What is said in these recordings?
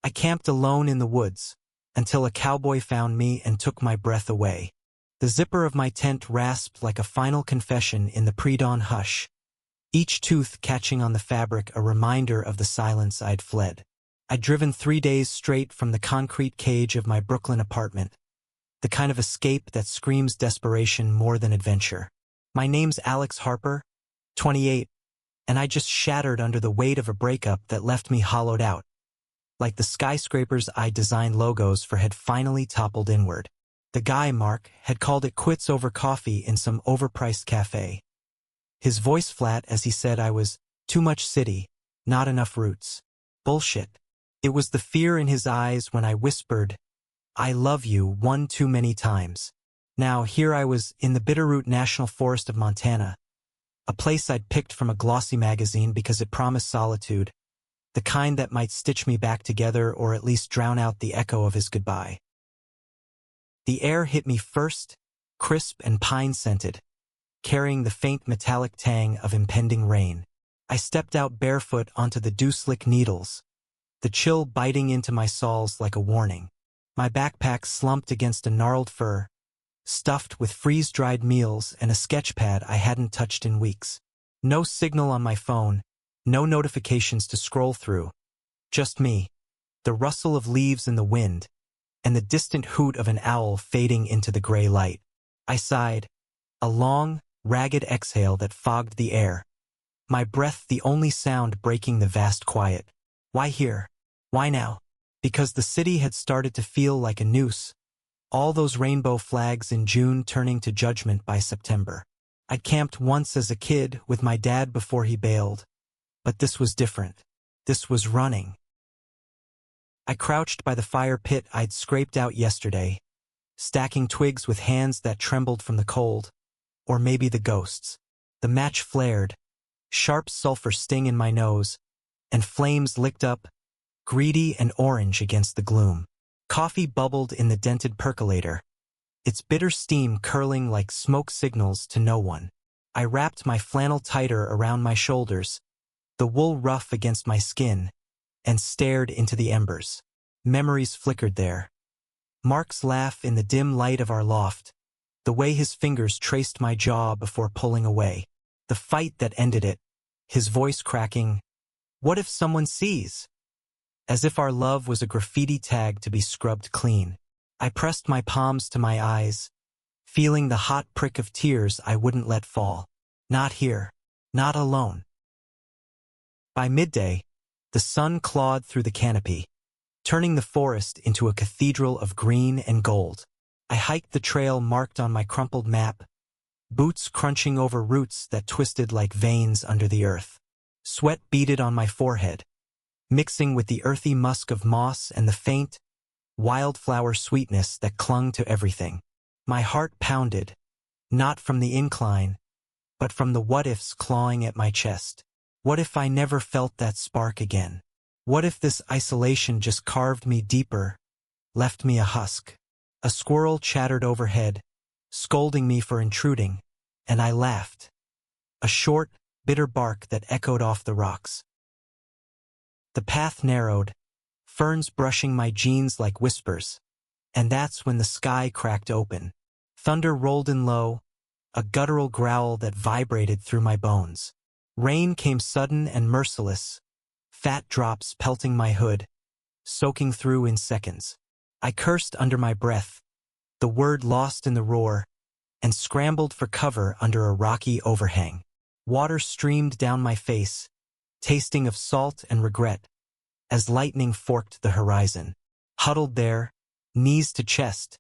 I camped alone in the woods, until a cowboy found me and took my breath away. The zipper of my tent rasped like a final confession in the pre-dawn hush, each tooth catching on the fabric a reminder of the silence I'd fled. I'd driven 3 days straight from the concrete cage of my Brooklyn apartment, the kind of escape that screams desperation more than adventure. My name's Alex Harper, 28, and I just shattered under the weight of a breakup that left me hollowed out, like the skyscrapers I designed logos for had finally toppled inward. The guy, Mark, had called it quits over coffee in some overpriced cafe. His voice flat as he said I was too much city, not enough roots. Bullshit. It was the fear in his eyes when I whispered, "I love you," one too many times. Now here I was in the Bitterroot National Forest of Montana, a place I'd picked from a glossy magazine because it promised solitude, the kind that might stitch me back together or at least drown out the echo of his goodbye. The air hit me first, crisp and pine-scented, carrying the faint metallic tang of impending rain. I stepped out barefoot onto the dew-slick needles, the chill biting into my soles like a warning. My backpack slumped against a gnarled fir, stuffed with freeze-dried meals and a sketchpad I hadn't touched in weeks. No signal on my phone, no notifications to scroll through. Just me, the rustle of leaves in the wind, and the distant hoot of an owl fading into the gray light. I sighed, a long, ragged exhale that fogged the air, my breath the only sound breaking the vast quiet. Why here? Why now? Because the city had started to feel like a noose, all those rainbow flags in June turning to judgment by September. I'd camped once as a kid with my dad before he bailed, but this was different. This was running. I crouched by the fire pit I'd scraped out yesterday, stacking twigs with hands that trembled from the cold, or maybe the ghosts. The match flared, sharp sulfur sting in my nose, and flames licked up, greedy and orange against the gloom. Coffee bubbled in the dented percolator, its bitter steam curling like smoke signals to no one. I wrapped my flannel tighter around my shoulders, the wool rough against my skin, and stared into the embers. Memories flickered there. Mark's laugh in the dim light of our loft, the way his fingers traced my jaw before pulling away. The fight that ended it, his voice cracking, "What if someone sees?" As if our love was a graffiti tag to be scrubbed clean. I pressed my palms to my eyes, feeling the hot prick of tears I wouldn't let fall. Not here. Not alone. By midday, the sun clawed through the canopy, turning the forest into a cathedral of green and gold. I hiked the trail marked on my crumpled map, boots crunching over roots that twisted like veins under the earth. Sweat beaded on my forehead, mixing with the earthy musk of moss and the faint, wildflower sweetness that clung to everything. My heart pounded, not from the incline, but from the what-ifs clawing at my chest. What if I never felt that spark again? What if this isolation just carved me deeper, left me a husk? A squirrel chattered overhead, scolding me for intruding, and I laughed. A short, bitter bark that echoed off the rocks. The path narrowed, ferns brushing my jeans like whispers, and that's when the sky cracked open. Thunder rolled in low, a guttural growl that vibrated through my bones. Rain came sudden and merciless, fat drops pelting my hood, soaking through in seconds. I cursed under my breath, the word lost in the roar, and scrambled for cover under a rocky overhang. Water streamed down my face, tasting of salt and regret, as lightning forked the horizon. Huddled there, knees to chest,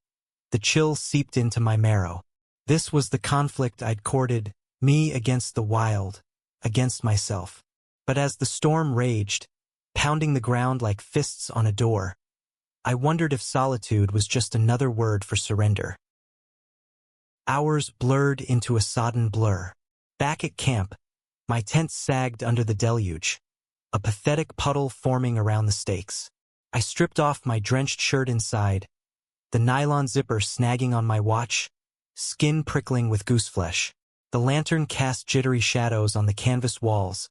the chill seeped into my marrow. This was the conflict I'd courted, me against the wild, against myself. But as the storm raged, pounding the ground like fists on a door, I wondered if solitude was just another word for surrender. Hours blurred into a sodden blur. Back at camp, my tent sagged under the deluge, a pathetic puddle forming around the stakes. I stripped off my drenched shirt inside, the nylon zipper snagging on my watch, skin prickling with gooseflesh. The lantern cast jittery shadows on the canvas walls,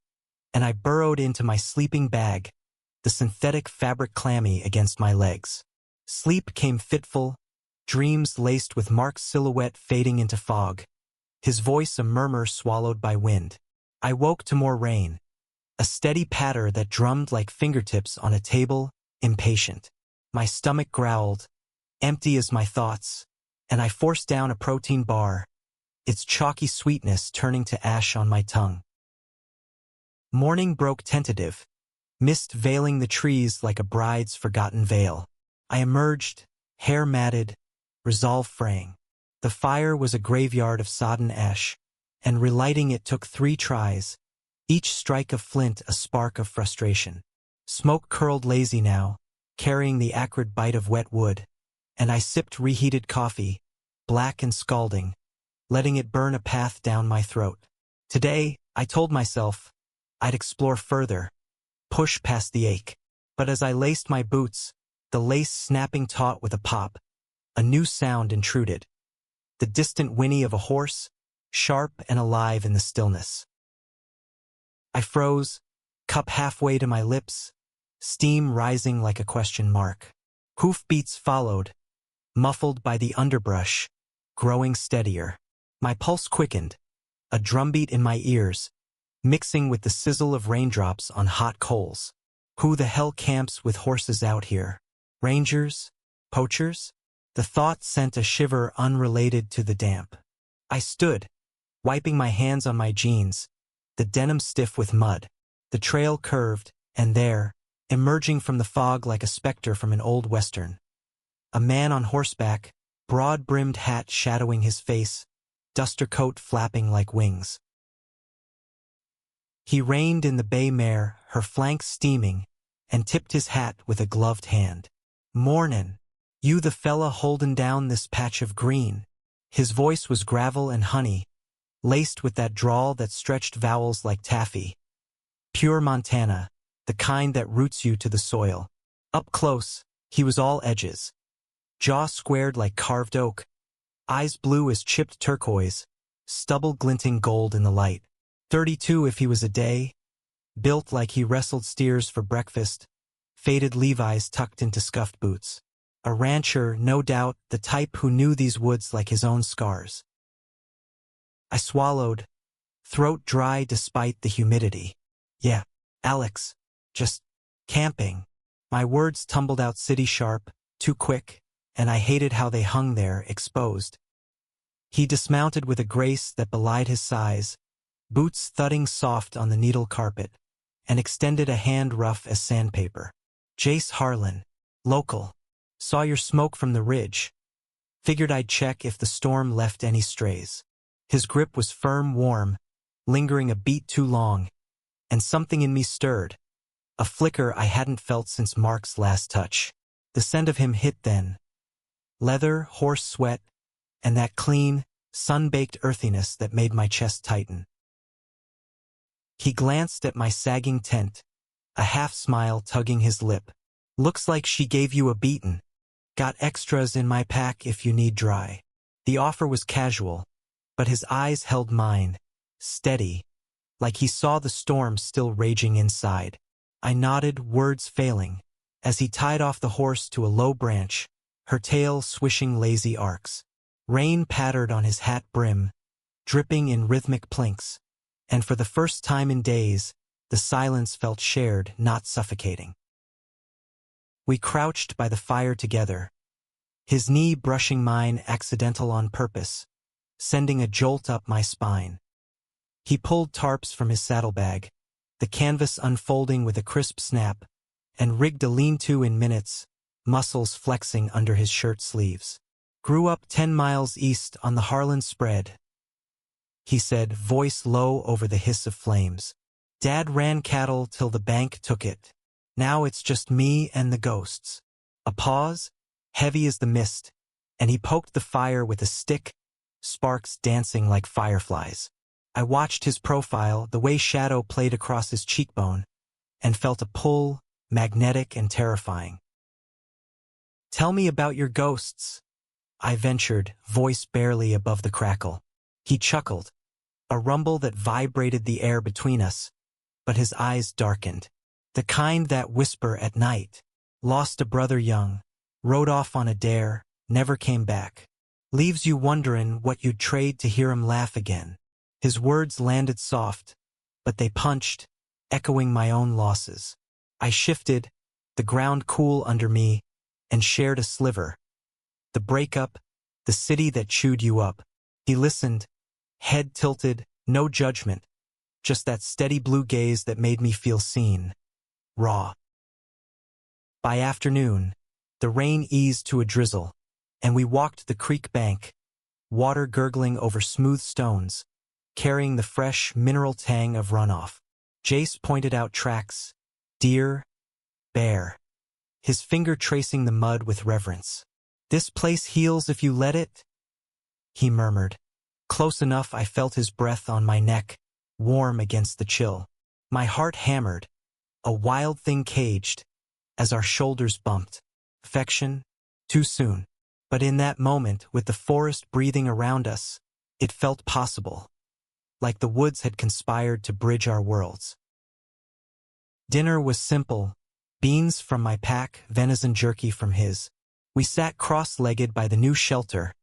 and I burrowed into my sleeping bag, the synthetic fabric clammy against my legs. Sleep came fitful, dreams laced with Mark's silhouette fading into fog, his voice a murmur swallowed by wind. I woke to more rain, a steady patter that drummed like fingertips on a table, impatient. My stomach growled, empty as my thoughts, and I forced down a protein bar, its chalky sweetness turning to ash on my tongue. Morning broke tentative, mist veiling the trees like a bride's forgotten veil. I emerged, hair matted, resolve fraying. The fire was a graveyard of sodden ash, and relighting it took 3 tries, each strike of flint a spark of frustration. Smoke curled lazy now, carrying the acrid bite of wet wood, and I sipped reheated coffee, black and scalding, letting it burn a path down my throat. Today, I told myself, I'd explore further, push past the ache. But as I laced my boots, the lace snapping taut with a pop, a new sound intruded. The distant whinny of a horse, sharp and alive in the stillness. I froze, cup halfway to my lips, steam rising like a question mark. Hoofbeats followed, muffled by the underbrush, growing steadier. My pulse quickened, a drumbeat in my ears, mixing with the sizzle of raindrops on hot coals. Who the hell camps with horses out here? Rangers? Poachers? The thought sent a shiver unrelated to the damp. I stood, wiping my hands on my jeans, the denim stiff with mud. The trail curved, and there, emerging from the fog like a specter from an old western, a man on horseback, broad-brimmed hat shadowing his face, duster coat flapping like wings. He reined in the bay mare, her flanks steaming, and tipped his hat with a gloved hand. "Mornin', you the fella holdin' down this patch of green?" His voice was gravel and honey, laced with that drawl that stretched vowels like taffy. Pure Montana, the kind that roots you to the soil. Up close, he was all edges. Jaw squared like carved oak, eyes blue as chipped turquoise, stubble glinting gold in the light. 32 if he was a day, built like he wrestled steers for breakfast, faded Levi's tucked into scuffed boots. A rancher, no doubt, the type who knew these woods like his own scars. I swallowed, throat dry despite the humidity. "Yeah, Alex, just camping." My words tumbled out city sharp, too quick, and I hated how they hung there, exposed. He dismounted with a grace that belied his size, boots thudding soft on the needle carpet, and extended a hand rough as sandpaper. "Jace Harlan, local. Saw your smoke from the ridge. Figured I'd check if the storm left any strays." His grip was firm, warm, lingering a beat too long, and something in me stirred, a flicker I hadn't felt since Mark's last touch. The scent of him hit then. Leather, horse sweat, and that clean, sun-baked earthiness that made my chest tighten. He glanced at my sagging tent, a half-smile tugging his lip. "Looks like she gave you a beatin'. Got extras in my pack if you need dry." The offer was casual, but his eyes held mine, steady, like he saw the storm still raging inside. I nodded, words failing, as he tied off the horse to a low branch, her tail swishing lazy arcs. Rain pattered on his hat brim, dripping in rhythmic plinks, and for the first time in days, the silence felt shared, not suffocating. We crouched by the fire together, his knee brushing mine accidental on purpose, sending a jolt up my spine. He pulled tarps from his saddlebag, the canvas unfolding with a crisp snap, and rigged a lean-to in minutes, muscles flexing under his shirt sleeves. "Grew up 10 miles east on the Harlan Spread," he said, voice low over the hiss of flames. "Dad ran cattle till the bank took it. Now it's just me and the ghosts." A pause, heavy as the mist, and he poked the fire with a stick, sparks dancing like fireflies. I watched his profile, the way shadow played across his cheekbone, and felt a pull, magnetic and terrifying. "Tell me about your ghosts," I ventured, voice barely above the crackle. He chuckled, a rumble that vibrated the air between us, but his eyes darkened. The kind that whisper at night. Lost a brother young. Rode off on a dare, never came back. Leaves you wonderin' what you'd trade to hear him laugh again. His words landed soft, but they punched, echoing my own losses. I shifted, the ground cool under me, and shared a sliver. The breakup, the city that chewed you up. He listened, head tilted, no judgment, just that steady blue gaze that made me feel seen. Raw. By afternoon, the rain eased to a drizzle, and we walked the creek bank, water gurgling over smooth stones, carrying the fresh, mineral tang of runoff. Jace pointed out tracks, deer, bear, his finger tracing the mud with reverence. "This place heals if you let it," he murmured. Close enough I felt his breath on my neck, warm against the chill. My heart hammered, a wild thing caged, as our shoulders bumped. Affection? Too soon. But in that moment, with the forest breathing around us, it felt possible. Like the woods had conspired to bridge our worlds. Dinner was simple. Beans from my pack, venison jerky from his. We sat cross-legged by the new shelter,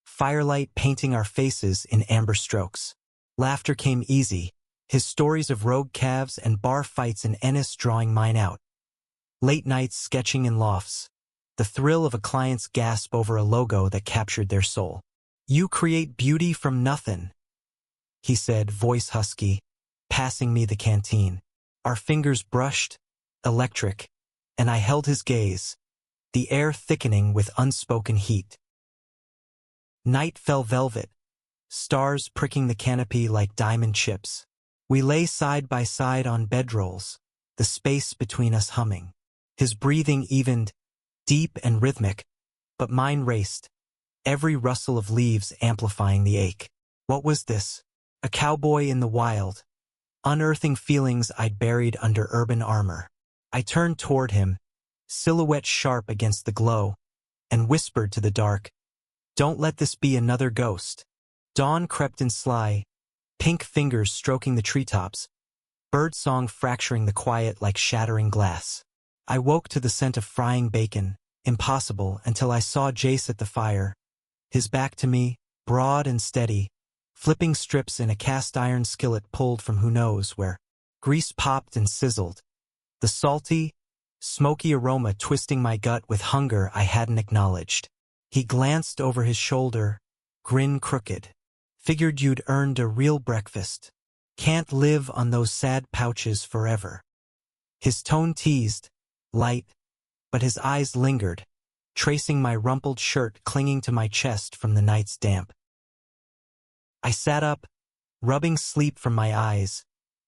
firelight painting our faces in amber strokes. Laughter came easy, his stories of rogue calves and bar fights in Ennis drawing mine out. Late nights sketching in lofts, the thrill of a client's gasp over a logo that captured their soul. "You create beauty from nothing," he said, voice husky, passing me the canteen. Our fingers brushed, electric, and I held his gaze, the air thickening with unspoken heat. Night fell velvet, stars pricking the canopy like diamond chips. We lay side by side on bedrolls, the space between us humming. His breathing evened, deep and rhythmic, but mine raced, every rustle of leaves amplifying the ache. What was this? A cowboy in the wild, unearthing feelings I'd buried under urban armor. I turned toward him, silhouette sharp against the glow, and whispered to the dark, "Don't let this be another ghost." Dawn crept in sly, pink fingers stroking the treetops, birdsong fracturing the quiet like shattering glass. I woke to the scent of frying bacon, impossible until I saw Jace at the fire, his back to me, broad and steady, flipping strips in a cast-iron skillet pulled from who knows where. Grease popped and sizzled, the salty, smoky aroma twisting my gut with hunger I hadn't acknowledged. He glanced over his shoulder, grin crooked. "Figured you'd earned a real breakfast. Can't live on those sad pouches forever." His tone teased, light, but his eyes lingered, tracing my rumpled shirt clinging to my chest from the night's damp. I sat up, rubbing sleep from my eyes,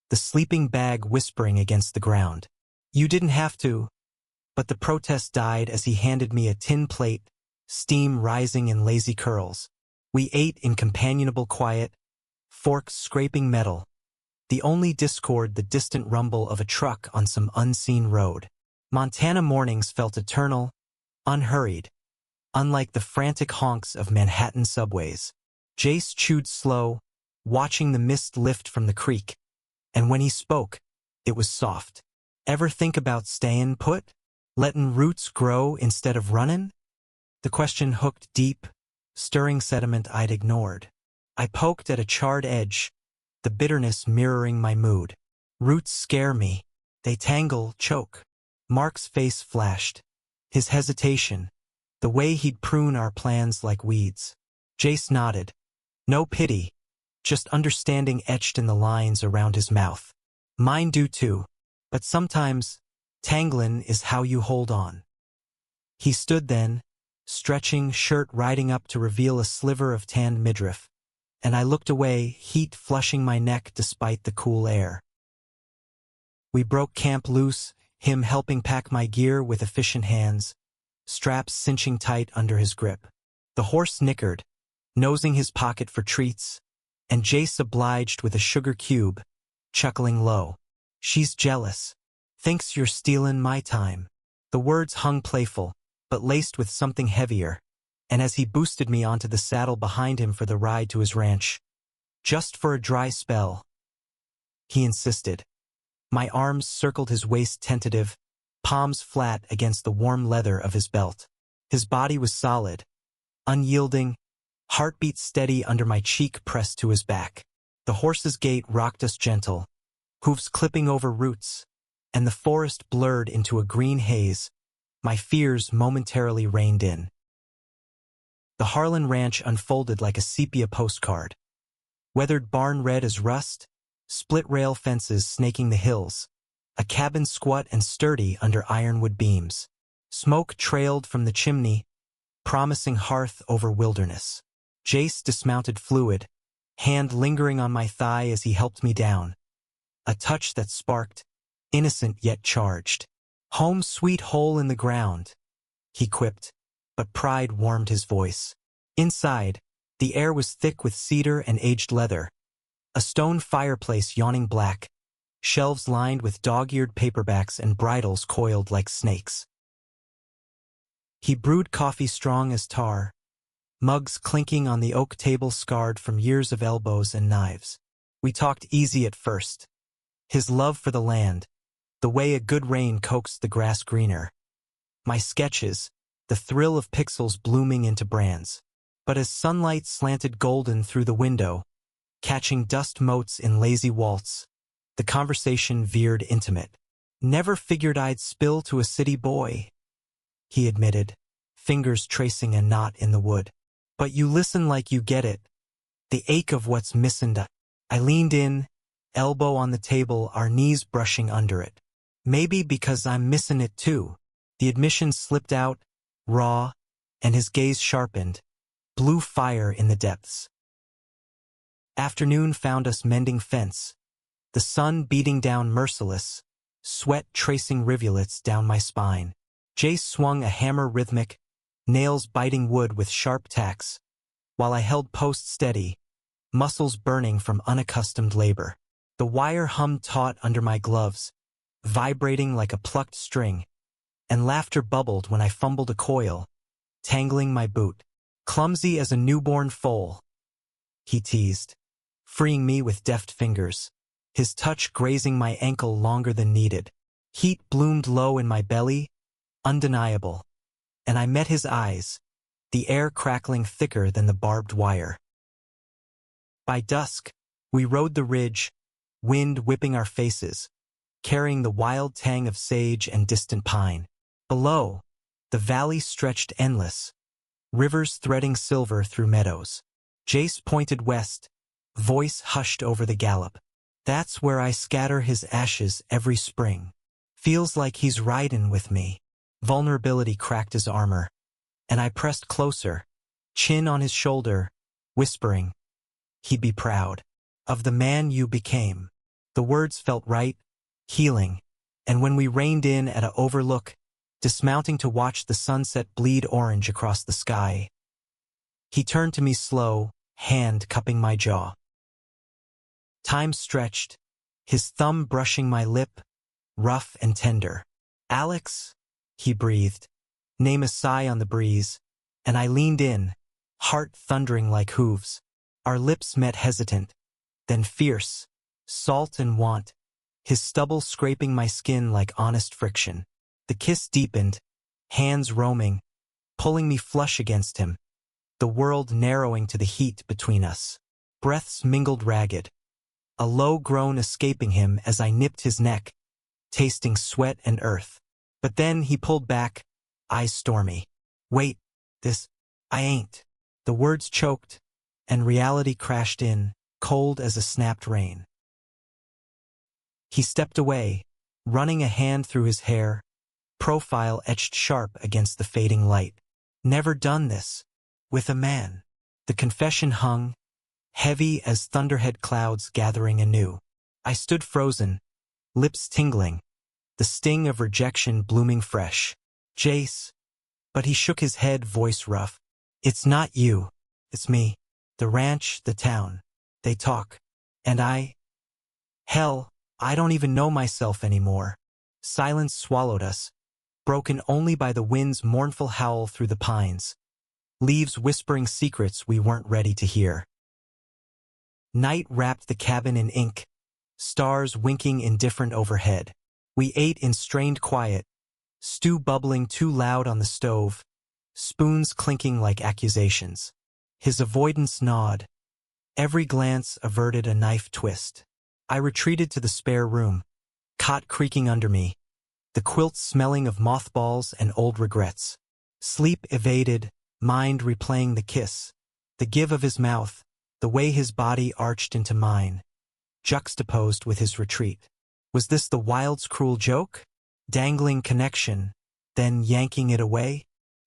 the sleeping bag whispering against the ground. "You didn't have to," but the protest died as he handed me a tin plate, steam rising in lazy curls. We ate in companionable quiet, forks scraping metal, the only discord the distant rumble of a truck on some unseen road. Montana mornings felt eternal, unhurried, unlike the frantic honks of Manhattan subways. Jace chewed slow, watching the mist lift from the creek, and when he spoke, it was soft. "Ever think about staying put? Letting roots grow instead of running?" The question hooked deep, stirring sediment I'd ignored. I poked at a charred edge, the bitterness mirroring my mood. "Roots scare me. They tangle, choke." Mark's face flashed, his hesitation, the way he'd prune our plans like weeds. Jace nodded. No pity, just understanding etched in the lines around his mouth. "Mine do too, but sometimes, tanglin' is how you hold on." He stood then, stretching, shirt riding up to reveal a sliver of tanned midriff, and I looked away, heat flushing my neck despite the cool air. We broke camp loose, him helping pack my gear with efficient hands, straps cinching tight under his grip. The horse nickered, nosing his pocket for treats, and Jace obliged with a sugar cube, chuckling low. "She's jealous. Thinks you're stealin' my time." The words hung playful, but laced with something heavier, and as he boosted me onto the saddle behind him for the ride to his ranch, "Just for a dry spell," he insisted. My arms circled his waist tentative, palms flat against the warm leather of his belt. His body was solid, unyielding, heartbeat steady under my cheek pressed to his back. The horse's gait rocked us gentle, hooves clipping over roots, and the forest blurred into a green haze. My fears momentarily reined in. The Harlan Ranch unfolded like a sepia postcard. Weathered barn red as rust, split rail fences snaking the hills, a cabin squat and sturdy under ironwood beams. Smoke trailed from the chimney, promising hearth over wilderness. Jace dismounted fluid, hand lingering on my thigh as he helped me down. A touch that sparked, innocent yet charged. "Home sweet hole in the ground," he quipped, but pride warmed his voice. Inside, the air was thick with cedar and aged leather. A stone fireplace yawning black, shelves lined with dog-eared paperbacks and bridles coiled like snakes. He brewed coffee strong as tar, mugs clinking on the oak table scarred from years of elbows and knives. We talked easy at first. His love for the land, the way a good rain coaxed the grass greener. My sketches, the thrill of pixels blooming into brands. But as sunlight slanted golden through the window, catching dust motes in lazy waltz, the conversation veered intimate. "Never figured I'd spill to a city boy," he admitted, fingers tracing a knot in the wood. "But you listen like you get it. The ache of what's missin'." I leaned in, elbow on the table, our knees brushing under it. "Maybe because I'm missin' it too." The admission slipped out, raw, and his gaze sharpened, blue fire in the depths. Afternoon found us mending fence, the sun beating down merciless, sweat tracing rivulets down my spine. Jace swung a hammer rhythmic, nails biting wood with sharp tacks, while I held post steady, muscles burning from unaccustomed labor. The wire hummed taut under my gloves, vibrating like a plucked string, and laughter bubbled when I fumbled a coil, tangling my boot. "Clumsy as a newborn foal," he teased, freeing me with deft fingers, his touch grazing my ankle longer than needed. Heat bloomed low in my belly, undeniable, and I met his eyes, the air crackling thicker than the barbed wire. By dusk, we rode the ridge, wind whipping our faces, carrying the wild tang of sage and distant pine. Below, the valley stretched endless, rivers threading silver through meadows. Jace pointed west, voice hushed over the gallop. "That's where I scatter his ashes every spring. Feels like he's ridin' with me." Vulnerability cracked his armor, and I pressed closer, chin on his shoulder, whispering, "He'd be proud of the man you became." The words felt right, healing, and when we reined in at a overlook, dismounting to watch the sunset bleed orange across the sky, he turned to me slow, hand cupping my jaw. Time stretched, his thumb brushing my lip, rough and tender. "Alex," he breathed, name a sigh on the breeze, and I leaned in, heart thundering like hooves. Our lips met hesitant, then fierce, salt and want, his stubble scraping my skin like honest friction. The kiss deepened, hands roaming, pulling me flush against him, the world narrowing to the heat between us. Breaths mingled ragged, a low groan escaping him as I nipped his neck, tasting sweat and earth. But then he pulled back, eyes stormy. "Wait, I ain't." The words choked, and reality crashed in, cold as a snapped rein. He stepped away, running a hand through his hair, profile etched sharp against the fading light. "Never done this with a man." The confession hung, heavy as thunderhead clouds gathering anew. I stood frozen, lips tingling, the sting of rejection blooming fresh. "Jace," but he shook his head, voice rough. "It's not you, it's me. The ranch, the town, they talk. And hell, I don't even know myself anymore." Silence swallowed us, broken only by the wind's mournful howl through the pines, leaves whispering secrets we weren't ready to hear. Night wrapped the cabin in ink, stars winking indifferent overhead. We ate in strained quiet, stew bubbling too loud on the stove, spoons clinking like accusations. His avoidance gnawed. Every glance averted a knife twist. I retreated to the spare room, cot creaking under me, the quilt smelling of mothballs and old regrets. Sleep evaded, mind replaying the kiss, the give of his mouth, the way his body arched into mine, juxtaposed with his retreat. Was this the wild's cruel joke? Dangling connection, then yanking it away?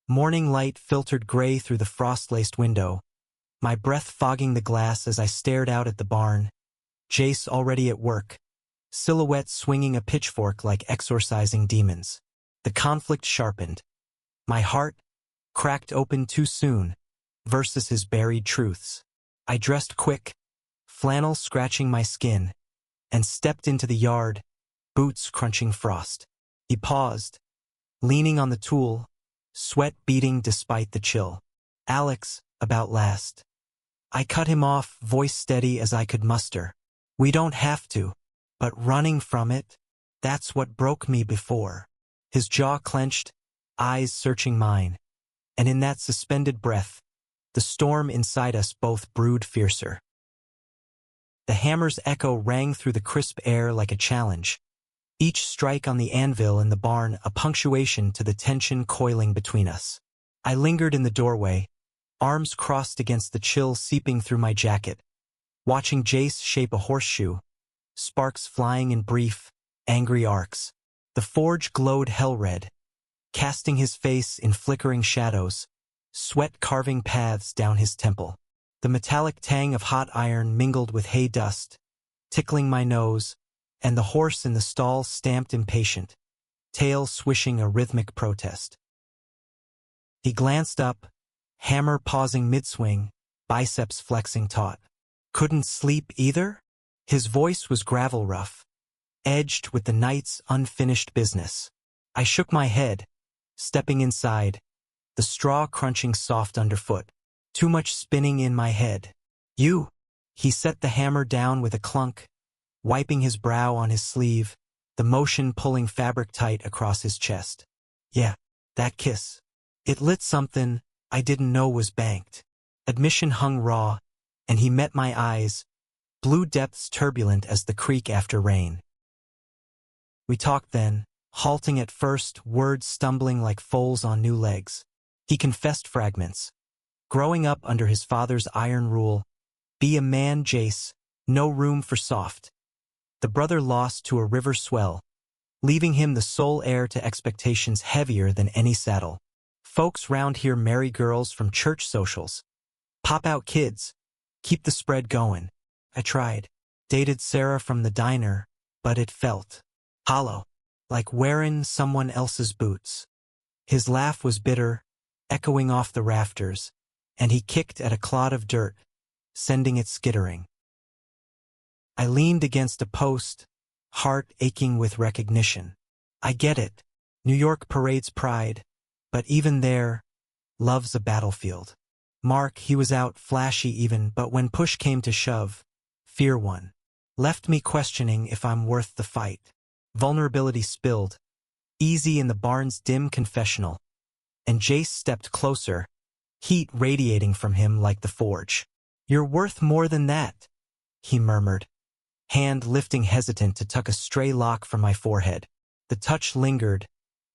Morning light filtered gray through the frost-laced window, my breath fogging the glass as I stared out at the barn. Jace already at work, silhouette swinging a pitchfork like exorcising demons. The conflict sharpened. My heart, cracked open too soon, versus his buried truths. I dressed quick, flannel scratching my skin, and stepped into the yard, boots crunching frost. He paused, leaning on the tool, sweat beading despite the chill. Alex, about last. I cut him off, voice steady as I could muster. We don't have to, but running from it, that's what broke me before. His jaw clenched, eyes searching mine, and in that suspended breath, the storm inside us both brewed fiercer. The hammer's echo rang through the crisp air like a challenge, each strike on the anvil in the barn a punctuation to the tension coiling between us. I lingered in the doorway, arms crossed against the chill seeping through my jacket, watching Jace shape a horseshoe, sparks flying in brief, angry arcs. The forge glowed hell-red, casting his face in flickering shadows, sweat carving paths down his temple. The metallic tang of hot iron mingled with hay dust, tickling my nose, and the horse in the stall stamped impatient, tail swishing a rhythmic protest. He glanced up, hammer pausing mid-swing, biceps flexing taut. Couldn't sleep either? His voice was gravel rough, edged with the night's unfinished business. I shook my head, stepping inside, the straw crunching soft underfoot. Too much spinning in my head. You. He set the hammer down with a clunk, wiping his brow on his sleeve, the motion pulling fabric tight across his chest. Yeah, that kiss. It lit something I didn't know was banked. Admission hung raw, and he met my eyes, blue depths turbulent as the creek after rain. We talked then, halting at first, words stumbling like foals on new legs. He confessed fragments. Growing up under his father's iron rule, be a man, Jace, no room for soft. The brother lost to a river swell, leaving him the sole heir to expectations heavier than any saddle. Folks round here marry girls from church socials. Pop out kids. Keep the spread going. I tried. Dated Sarah from the diner, but it felt hollow, like wearing someone else's boots. His laugh was bitter, echoing off the rafters, and he kicked at a clod of dirt, sending it skittering. I leaned against a post, heart aching with recognition. I get it. New York parades pride, but even there, love's a battlefield. Mark, he was out, flashy even, but when push came to shove, fear won. Left me questioning if I'm worth the fight. Vulnerability spilled, easy in the barn's dim confessional, and Jace stepped closer, heat radiating from him like the forge. You're worth more than that, he murmured, hand lifting hesitant to tuck a stray lock from my forehead. The touch lingered,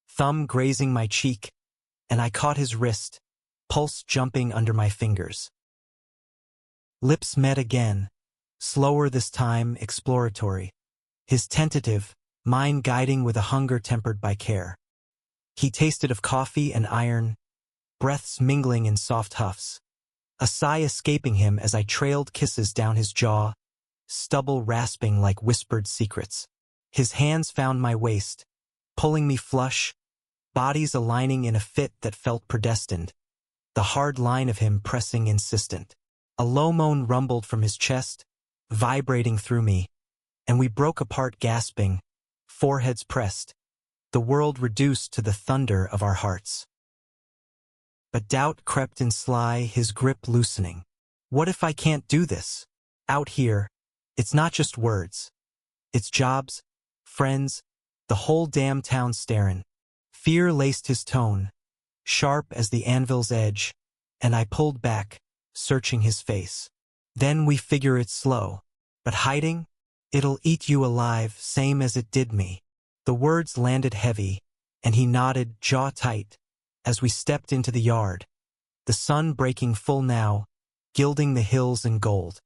thumb grazing my cheek, and I caught his wrist, pulse jumping under my fingers. Lips met again, slower this time, exploratory, his tentative, mine guiding with a hunger tempered by care. He tasted of coffee and iron, breaths mingling in soft huffs, a sigh escaping him as I trailed kisses down his jaw, stubble rasping like whispered secrets. His hands found my waist, pulling me flush, bodies aligning in a fit that felt predestined, the hard line of him pressing insistent. A low moan rumbled from his chest, vibrating through me, and we broke apart gasping, foreheads pressed, the world reduced to the thunder of our hearts. But doubt crept in sly, his grip loosening. What if I can't do this? Out here, it's not just words. It's jobs, friends, the whole damn town starin'. Fear laced his tone, sharp as the anvil's edge, and I pulled back, searching his face. Then we figure it's slow, but hiding? It'll eat you alive, same as it did me. The words landed heavy, and he nodded, jaw tight, as we stepped into the yard, the sun breaking full now, gilding the hills in gold.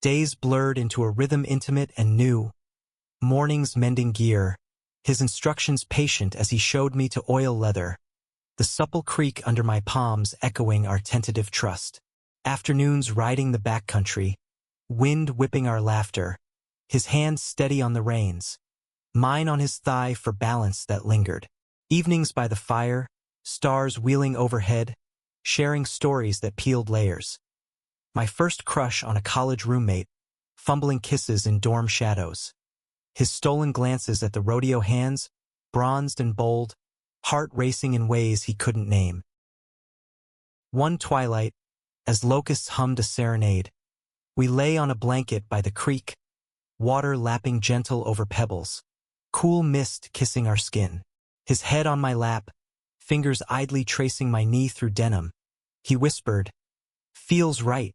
Days blurred into a rhythm intimate and new, mornings mending gear, his instructions patient as he showed me to oil leather, the supple creak under my palms echoing our tentative trust. Afternoons riding the backcountry, wind whipping our laughter, his hand steady on the reins, mine on his thigh for balance that lingered. Evenings by the fire, stars wheeling overhead, sharing stories that peeled layers. My first crush on a college roommate, fumbling kisses in dorm shadows. His stolen glances at the rodeo hands, bronzed and bold, heart racing in ways he couldn't name. One twilight, as locusts hummed a serenade, we lay on a blanket by the creek, water lapping gentle over pebbles, cool mist kissing our skin. His head on my lap, fingers idly tracing my knee through denim. He whispered, "Feels right,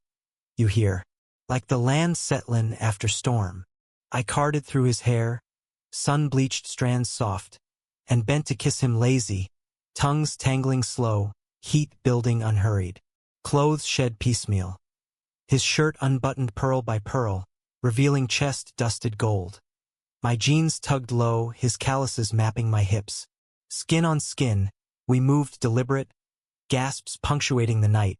you hear, like the land settlin' after storm." I carded through his hair, sun-bleached strands soft, and bent to kiss him lazy, tongues tangling slow, heat building unhurried. Clothes shed piecemeal. His shirt unbuttoned pearl by pearl, revealing chest dusted gold. My jeans tugged low, his calluses mapping my hips. Skin on skin, we moved deliberate, gasps punctuating the night.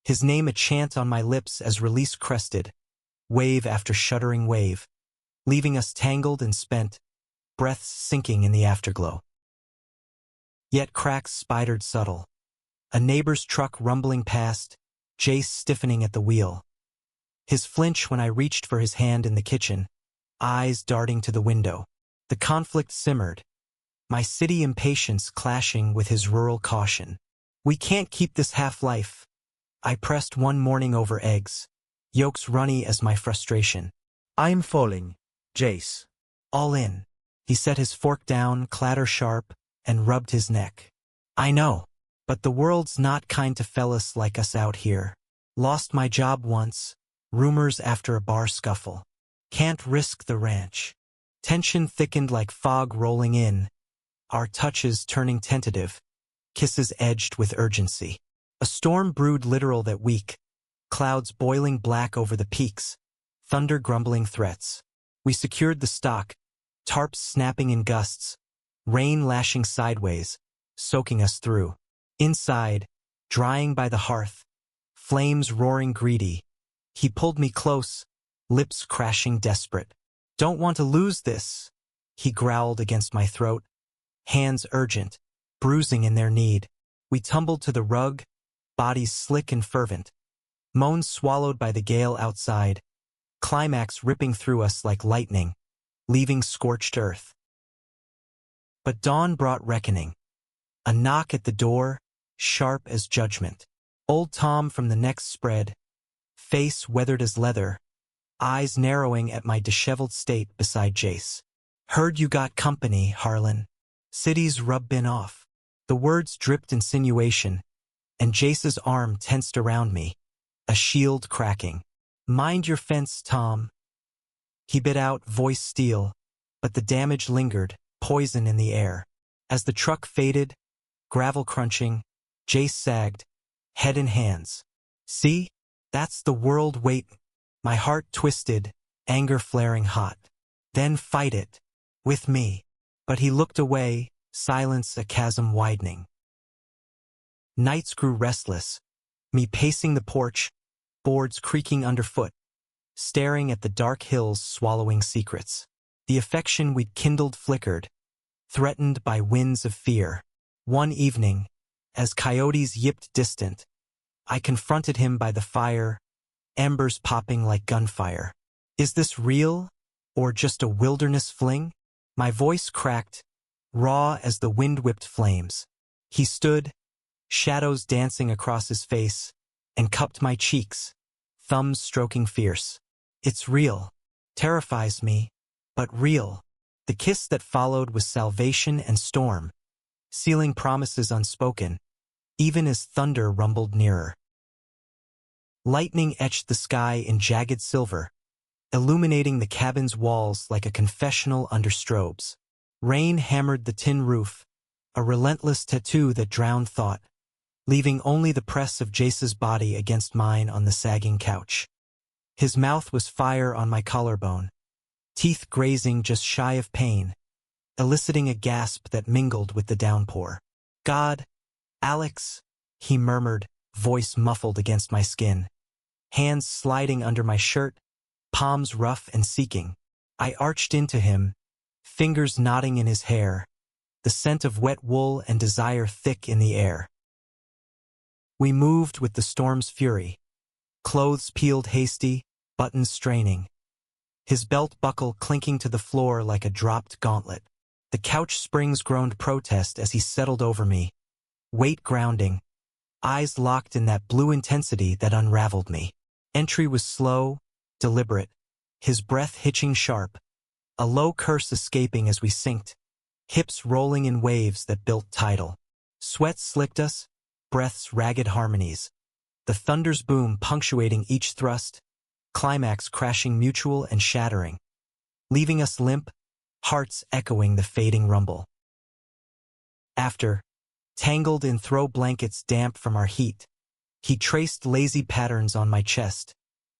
His name a chant on my lips as release crested, wave after shuddering wave, leaving us tangled and spent, breaths sinking in the afterglow. Yet cracks spidered subtle. A neighbor's truck rumbling past, Jace stiffening at the wheel. His flinch when I reached for his hand in the kitchen, eyes darting to the window. The conflict simmered, my city impatience clashing with his rural caution. "We can't keep this half-life," I pressed one morning over eggs, yolks runny as my frustration. "I'm falling, Jace." "All in." He set his fork down, clatter sharp, and rubbed his neck. "I know, but the world's not kind to fellas like us out here. Lost my job once, rumors after a bar scuffle. Can't risk the ranch." Tension thickened like fog rolling in, our touches turning tentative, kisses edged with urgency. A storm brewed literal that week, clouds boiling black over the peaks, thunder grumbling threats. We secured the stock, tarps snapping in gusts, rain lashing sideways, soaking us through. Inside, drying by the hearth, flames roaring greedy, he pulled me close, lips crashing desperate. "Don't want to lose this," he growled against my throat, hands urgent, bruising in their need. We tumbled to the rug, bodies slick and fervent, moans swallowed by the gale outside, climax ripping through us like lightning, leaving scorched earth. But dawn brought reckoning. A knock at the door, sharp as judgment. Old Tom from the next spread, face weathered as leather, eyes narrowing at my disheveled state beside Jace. "Heard you got company, Harlan." City's rub bin off. The words dripped insinuation, and Jace's arm tensed around me, a shield cracking. "Mind your fence, Tom." He bit out, voice steel, but the damage lingered, poison in the air. As the truck faded, gravel crunching, Jace sagged, head in hands. "See? That's the world waiting." My heart twisted, anger flaring hot. "Then fight it. With me." But he looked away, silence a chasm widening. Nights grew restless, me pacing the porch, boards creaking underfoot, staring at the dark hills swallowing secrets. The affection we'd kindled flickered, threatened by winds of fear. One evening, as coyotes yipped distant, I confronted him by the fire, embers popping like gunfire. "Is this real, or just a wilderness fling?" My voice cracked, raw as the wind-whipped flames. He stood, shadows dancing across his face, and cupped my cheeks, thumbs stroking fierce. "It's real. Terrifies me, but real. The kiss that followed was salvation and storm, sealing promises unspoken, even as thunder rumbled nearer. Lightning etched the sky in jagged silver, illuminating the cabin's walls like a confessional under strobes. Rain hammered the tin roof, a relentless tattoo that drowned thought, leaving only the press of Jace's body against mine on the sagging couch. His mouth was fire on my collarbone, teeth grazing just shy of pain, eliciting a gasp that mingled with the downpour. "God, Alex," he murmured, voice muffled against my skin. Hands sliding under my shirt, palms rough and seeking. I arched into him, fingers knotting in his hair, the scent of wet wool and desire thick in the air. We moved with the storm's fury, clothes peeled hasty, buttons straining. His belt buckle clinking to the floor like a dropped gauntlet. The couch springs groaned protest as he settled over me, weight grounding, eyes locked in that blue intensity that unraveled me. Entry was slow, deliberate, his breath hitching sharp, a low curse escaping as we synced, hips rolling in waves that built tidal. Sweat slicked us, breaths ragged harmonies, the thunder's boom punctuating each thrust, climax crashing mutual and shattering, leaving us limp, hearts echoing the fading rumble. After, tangled in throw blankets damp from our heat, he traced lazy patterns on my chest,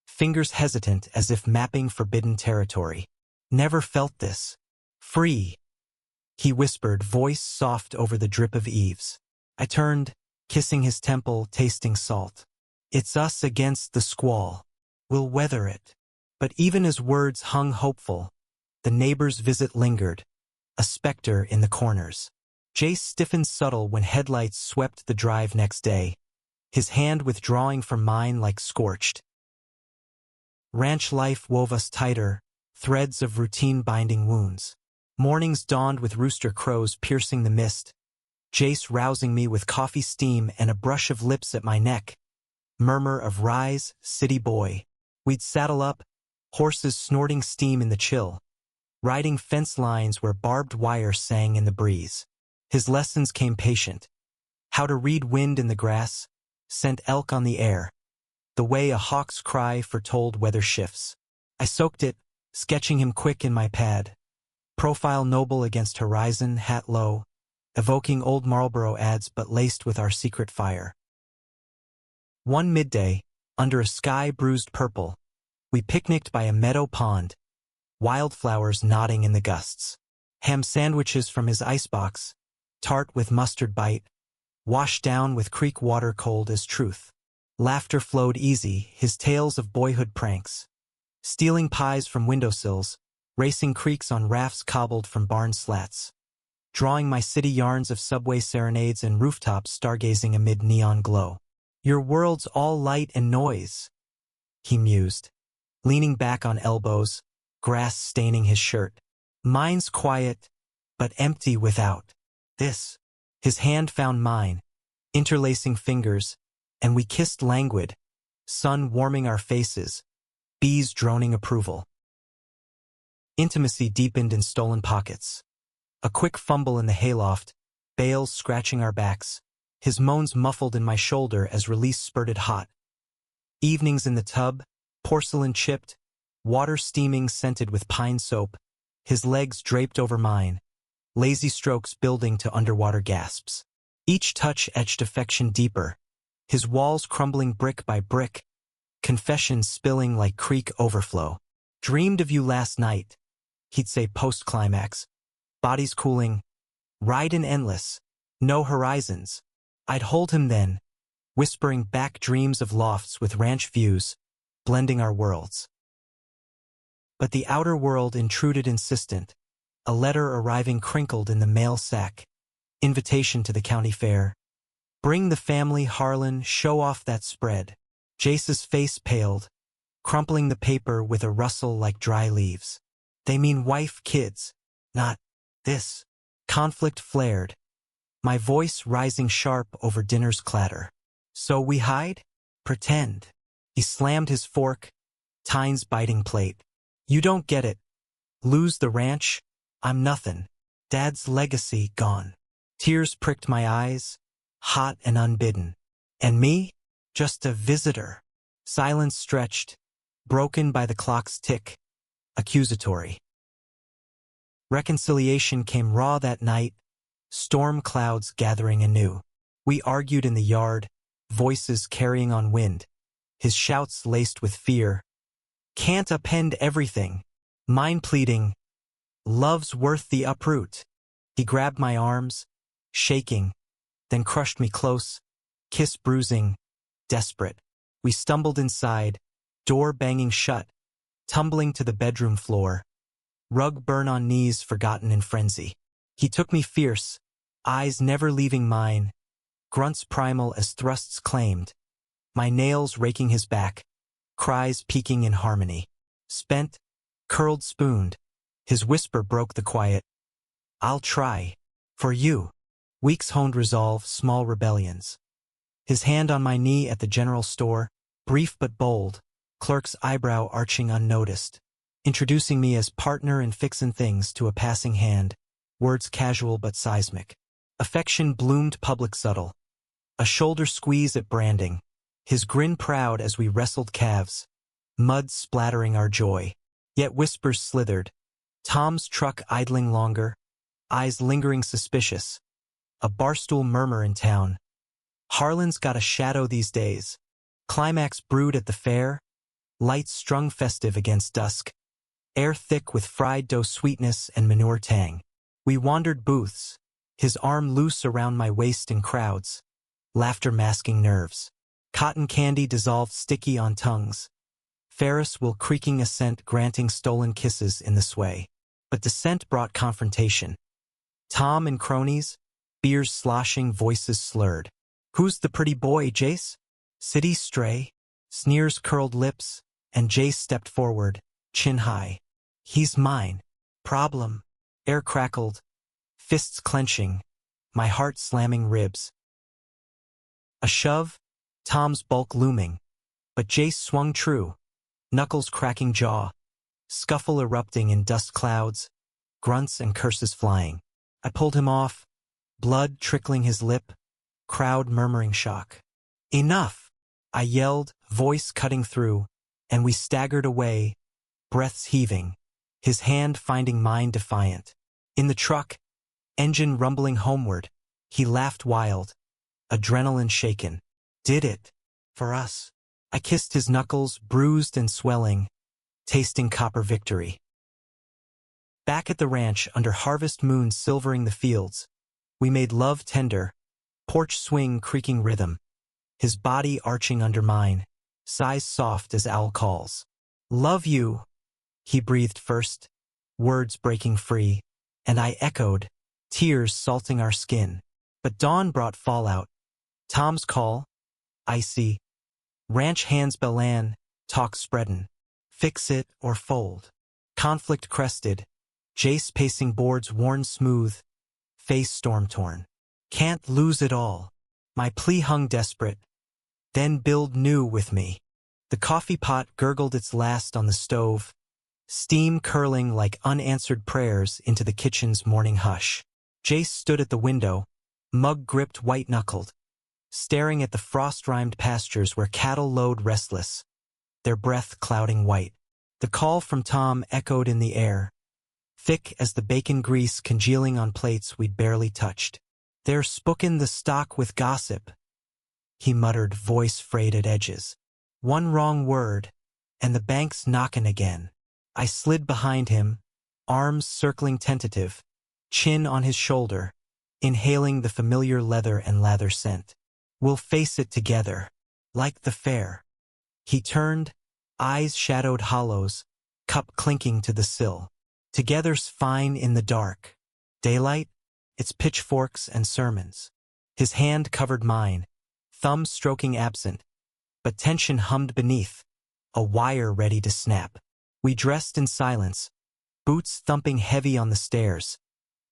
fingers hesitant as if mapping forbidden territory. "Never felt this. Free," he whispered, voice soft over the drip of eaves. I turned, kissing his temple, tasting salt. "It's us against the squall. We'll weather it." But even as words hung hopeful, the neighbor's visit lingered, a specter in the corners. Jace stiffened subtle when headlights swept the drive next day, his hand withdrawing from mine like scorched. Ranch life wove us tighter, threads of routine binding wounds. Mornings dawned with rooster crows piercing the mist, Jace rousing me with coffee steam and a brush of lips at my neck. Murmur of "Rise, city boy." We'd saddle up, horses snorting steam in the chill, riding fence lines where barbed wire sang in the breeze. His lessons came patient. How to read wind in the grass, scent elk on the air, the way a hawk's cry foretold weather shifts. I soaked it, sketching him quick in my pad. Profile noble against horizon, hat low, evoking old Marlboro ads but laced with our secret fire. One midday, under a sky bruised purple, we picnicked by a meadow pond, wildflowers nodding in the gusts. Ham sandwiches from his icebox, tart with mustard bite, washed down with creek water cold as truth. Laughter flowed easy, his tales of boyhood pranks. Stealing pies from windowsills, racing creeks on rafts cobbled from barn slats. Drawing my city yarns of subway serenades and rooftops stargazing amid neon glow. "Your world's all light and noise," he mused, leaning back on elbows, grass staining his shirt. "Mine's quiet, but empty without this." His hand found mine, interlacing fingers, and we kissed languid, sun warming our faces, bees droning approval. Intimacy deepened in stolen pockets. A quick fumble in the hayloft, bales scratching our backs, his moans muffled in my shoulder as release spurted hot. Evenings in the tub, porcelain chipped, water steaming scented with pine soap, his legs draped over mine, lazy strokes building to underwater gasps. Each touch etched affection deeper, his walls crumbling brick by brick, confessions spilling like creek overflow. "Dreamed of you last night," he'd say post-climax, bodies cooling, ridin' endless, no horizons. I'd hold him then, whispering back dreams of lofts with ranch views, blending our worlds. But the outer world intruded insistent, a letter arriving crinkled in the mail sack. Invitation to the county fair. "Bring the family, Harlan, show off that spread." Jace's face paled, crumpling the paper with a rustle like dry leaves. "They mean wife, kids, not this." Conflict flared, my voice rising sharp over dinner's clatter. "So we hide? Pretend." He slammed his fork, Tyne's biting plate. You don't get it. Lose the ranch? I'm nothing. Dad's legacy gone. Tears pricked my eyes, hot and unbidden. And me? Just a visitor. Silence stretched, broken by the clock's tick, accusatory. Reconciliation came raw that night, storm clouds gathering anew. We argued in the yard, voices carrying on wind, his shouts laced with fear. Can't append everything. Mine pleading, love's worth the uproot. He grabbed my arms, shaking, then crushed me close, kiss bruising, desperate. We stumbled inside, door banging shut, tumbling to the bedroom floor. Rug burn on knees forgotten in frenzy. He took me fierce, eyes never leaving mine, grunts primal as thrusts claimed, my nails raking his back, cries peaking in harmony. Spent, curled spooned, his whisper broke the quiet. I'll try. For you. Weeks honed resolve, small rebellions. His hand on my knee at the general store, brief but bold, clerk's eyebrow arching unnoticed, introducing me as partner in fixin' things to a passing hand, words casual but seismic. Affection bloomed public subtle. A shoulder squeeze at branding, his grin proud as we wrestled calves, mud splattering our joy. Yet whispers slithered, Tom's truck idling longer, eyes lingering suspicious, a barstool murmur in town. Harlan's got a shadow these days. Climax brewed at the fair, lights strung festive against dusk, air thick with fried dough sweetness and manure tang. We wandered booths, his arm loose around my waist in crowds, laughter masking nerves. Cotton candy dissolved sticky on tongues. Ferris wheel creaking assent granting stolen kisses in the sway. But descent brought confrontation. Tom and cronies, beers sloshing, voices slurred. Who's the pretty boy, Jace? City stray? Sneers curled lips, and Jace stepped forward, chin high. He's mine. Problem. Air crackled, fists clenching, my heart slamming ribs. A shove, Tom's bulk looming, but Jace swung true, knuckles cracking jaw, scuffle erupting in dust clouds, grunts and curses flying. I pulled him off, blood trickling his lip, crowd murmuring shock. Enough! I yelled, voice cutting through, and we staggered away, breaths heaving, his hand finding mine defiant. In the truck, engine rumbling homeward, he laughed wild, adrenaline shaken. Did it. For us. I kissed his knuckles, bruised and swelling, tasting copper victory. Back at the ranch, under harvest moon silvering the fields, we made love tender, porch swing creaking rhythm, his body arching under mine, sighs soft as owl calls. Love you, he breathed first, words breaking free, and I echoed, tears salting our skin. But dawn brought fallout. Tom's call, icy, ranch hands belan, talk spreadin', fix it or fold. Conflict crested, Jace pacing boards worn smooth, face storm-torn. Can't lose it all. My plea hung desperate. Then build new with me. The coffee pot gurgled its last on the stove, steam curling like unanswered prayers into the kitchen's morning hush. Jace stood at the window, mug gripped white-knuckled, staring at the frost-rimed pastures where cattle lowed restless, their breath clouding white. The call from Tom echoed in the air, thick as the bacon grease congealing on plates we'd barely touched. They're spookin' the stock with gossip, he muttered, voice frayed at edges. One wrong word, and the bank's knockin' again. I slid behind him, arms circling tentative, chin on his shoulder, inhaling the familiar leather and lather scent. We'll face it together, like the fair. He turned, eyes shadowed hollows, cup clinking to the sill. Together's fine in the dark. Daylight? It's pitchforks and sermons. His hand covered mine, thumb stroking absent, but tension hummed beneath, a wire ready to snap. We dressed in silence, boots thumping heavy on the stairs,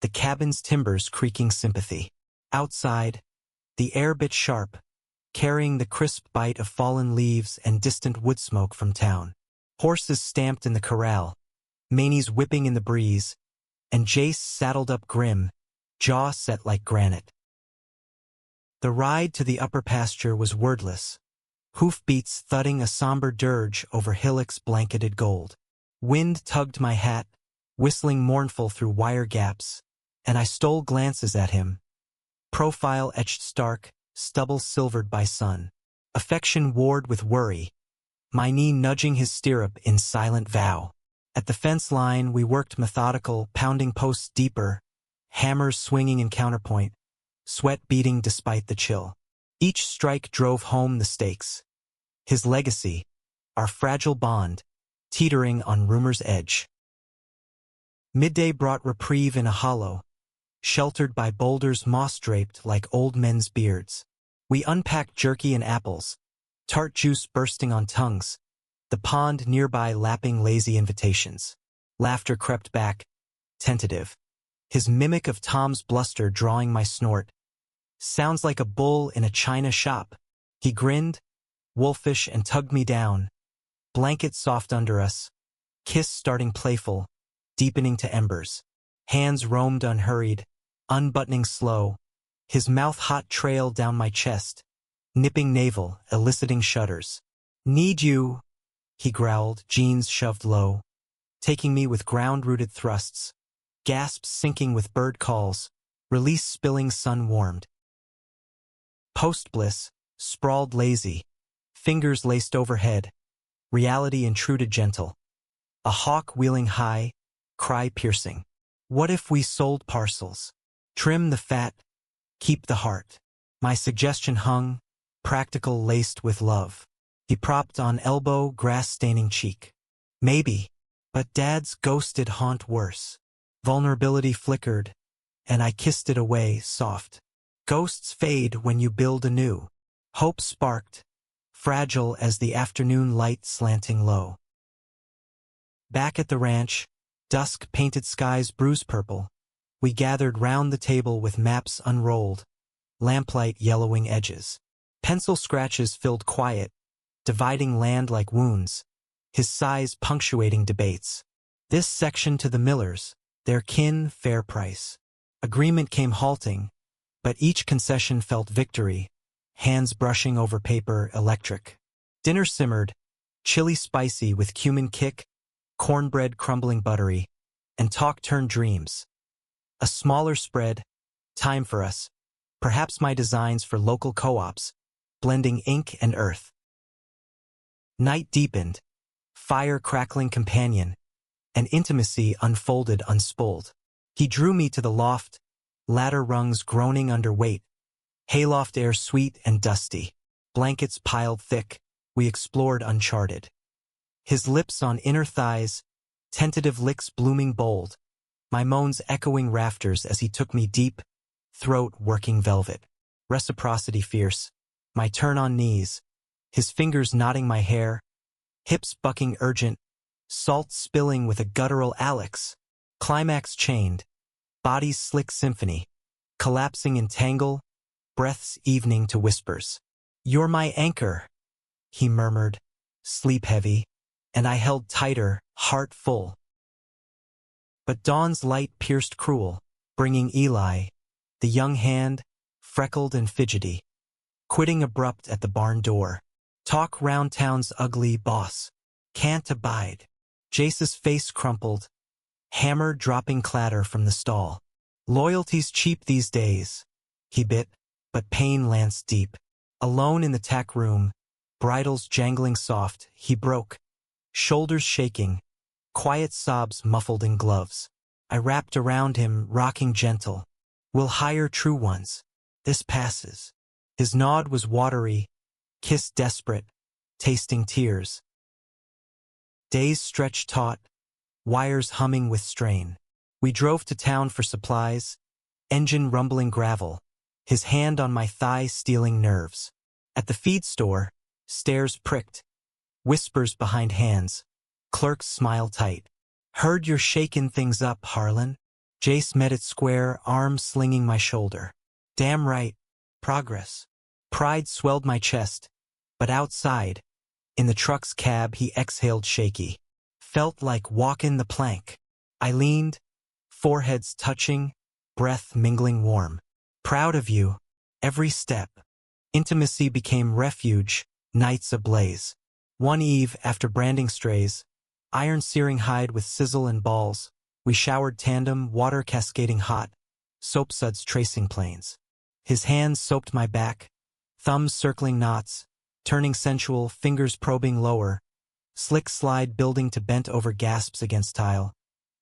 the cabin's timbers creaking sympathy. Outside, the air bit sharp, carrying the crisp bite of fallen leaves and distant wood smoke from town. Horses stamped in the corral, Manies whipping in the breeze, and Jace saddled up grim, jaw set like granite. The ride to the upper pasture was wordless, hoofbeats thudding a somber dirge over hillocks blanketed gold. Wind tugged my hat, whistling mournful through wire gaps, and I stole glances at him, profile etched stark, stubble silvered by sun. Affection warred with worry, my knee nudging his stirrup in silent vow. At the fence line we worked methodical, pounding posts deeper, hammers swinging in counterpoint, sweat beating despite the chill. Each strike drove home the stakes. His legacy, our fragile bond, teetering on rumor's edge. Midday brought reprieve in a hollow, sheltered by boulders moss-draped like old men's beards. We unpacked jerky and apples, tart juice bursting on tongues, the pond nearby lapping lazy invitations. Laughter crept back, tentative, his mimic of Tom's bluster drawing my snort. Sounds like a bull in a china shop. He grinned, wolfish, and tugged me down. Blanket soft under us, kiss starting playful, deepening to embers. Hands roamed unhurried, unbuttoning slow, his mouth hot trail down my chest, nipping navel, eliciting shudders. Need you, he growled, jeans shoved low, taking me with ground-rooted thrusts, gasps sinking with bird calls, release spilling sun-warmed. Post-bliss, sprawled lazy, fingers laced overhead, reality intruded gentle. A hawk wheeling high, cry piercing. What if we sold parcels? Trim the fat, keep the heart. My suggestion hung, practical laced with love. He propped on elbow, grass-staining cheek. Maybe, but Dad's ghosted haunt worse. Vulnerability flickered, and I kissed it away, soft. Ghosts fade when you build anew. Hope sparked, fragile as the afternoon light slanting low. Back at the ranch, dusk-painted skies bruise purple. We gathered round the table with maps unrolled, lamplight yellowing edges. Pencil scratches filled quiet, dividing land like wounds, his sighs punctuating debates. This section to the millers, their kin, fair price. Agreement came halting, but each concession felt victory, hands brushing over paper, electric. Dinner simmered, chili spicy with cumin kick, cornbread crumbling buttery, and talk turned dreams. A smaller spread, time for us, perhaps my designs for local co-ops, blending ink and earth. Night deepened, fire crackling companion, and intimacy unfolded unspooled. He drew me to the loft, ladder rungs groaning under weight, hayloft air sweet and dusty, blankets piled thick, we explored uncharted. His lips on inner thighs, tentative licks blooming bold, my moans echoing rafters as he took me deep, throat working velvet. Reciprocity fierce, my turn on knees, his fingers knotting my hair, hips bucking urgent, salt spilling with a guttural Alex, climax chained, bodies slick symphony, collapsing in tangle, breaths evening to whispers. You're my anchor, he murmured, sleep heavy, and I held tighter, heart full. But dawn's light pierced cruel, bringing Eli, the young hand, freckled and fidgety, quitting abrupt at the barn door. Talk round town's ugly boss. Can't abide. Jace's face crumpled, hammer dropping clatter from the stall. Loyalty's cheap these days, he bit, but pain lanced deep. Alone in the tack room, bridles jangling soft, he broke, shoulders shaking, quiet sobs muffled in gloves. I wrapped around him, rocking gentle. We'll hire true ones. This passes. His nod was watery, kiss desperate, tasting tears. Days stretched taut, wires humming with strain. We drove to town for supplies, engine rumbling gravel, his hand on my thigh stealing nerves. At the feed store, stares pricked, whispers behind hands, clerks smile tight. Heard you're shaking things up, Harlan. Jace met it square, arm slinging my shoulder. Damn right, progress. Pride swelled my chest, but outside, in the truck's cab he exhaled shaky. Felt like walking the plank. I leaned, foreheads touching, breath mingling warm. Proud of you, every step. Intimacy became refuge, nights ablaze. One eve, after branding strays, iron searing hide with sizzle and balls, we showered tandem, water cascading hot, soap suds tracing planes. His hands soaped my back, thumbs circling knots, turning sensual, fingers probing lower, slick slide building to bent over gasps against tile.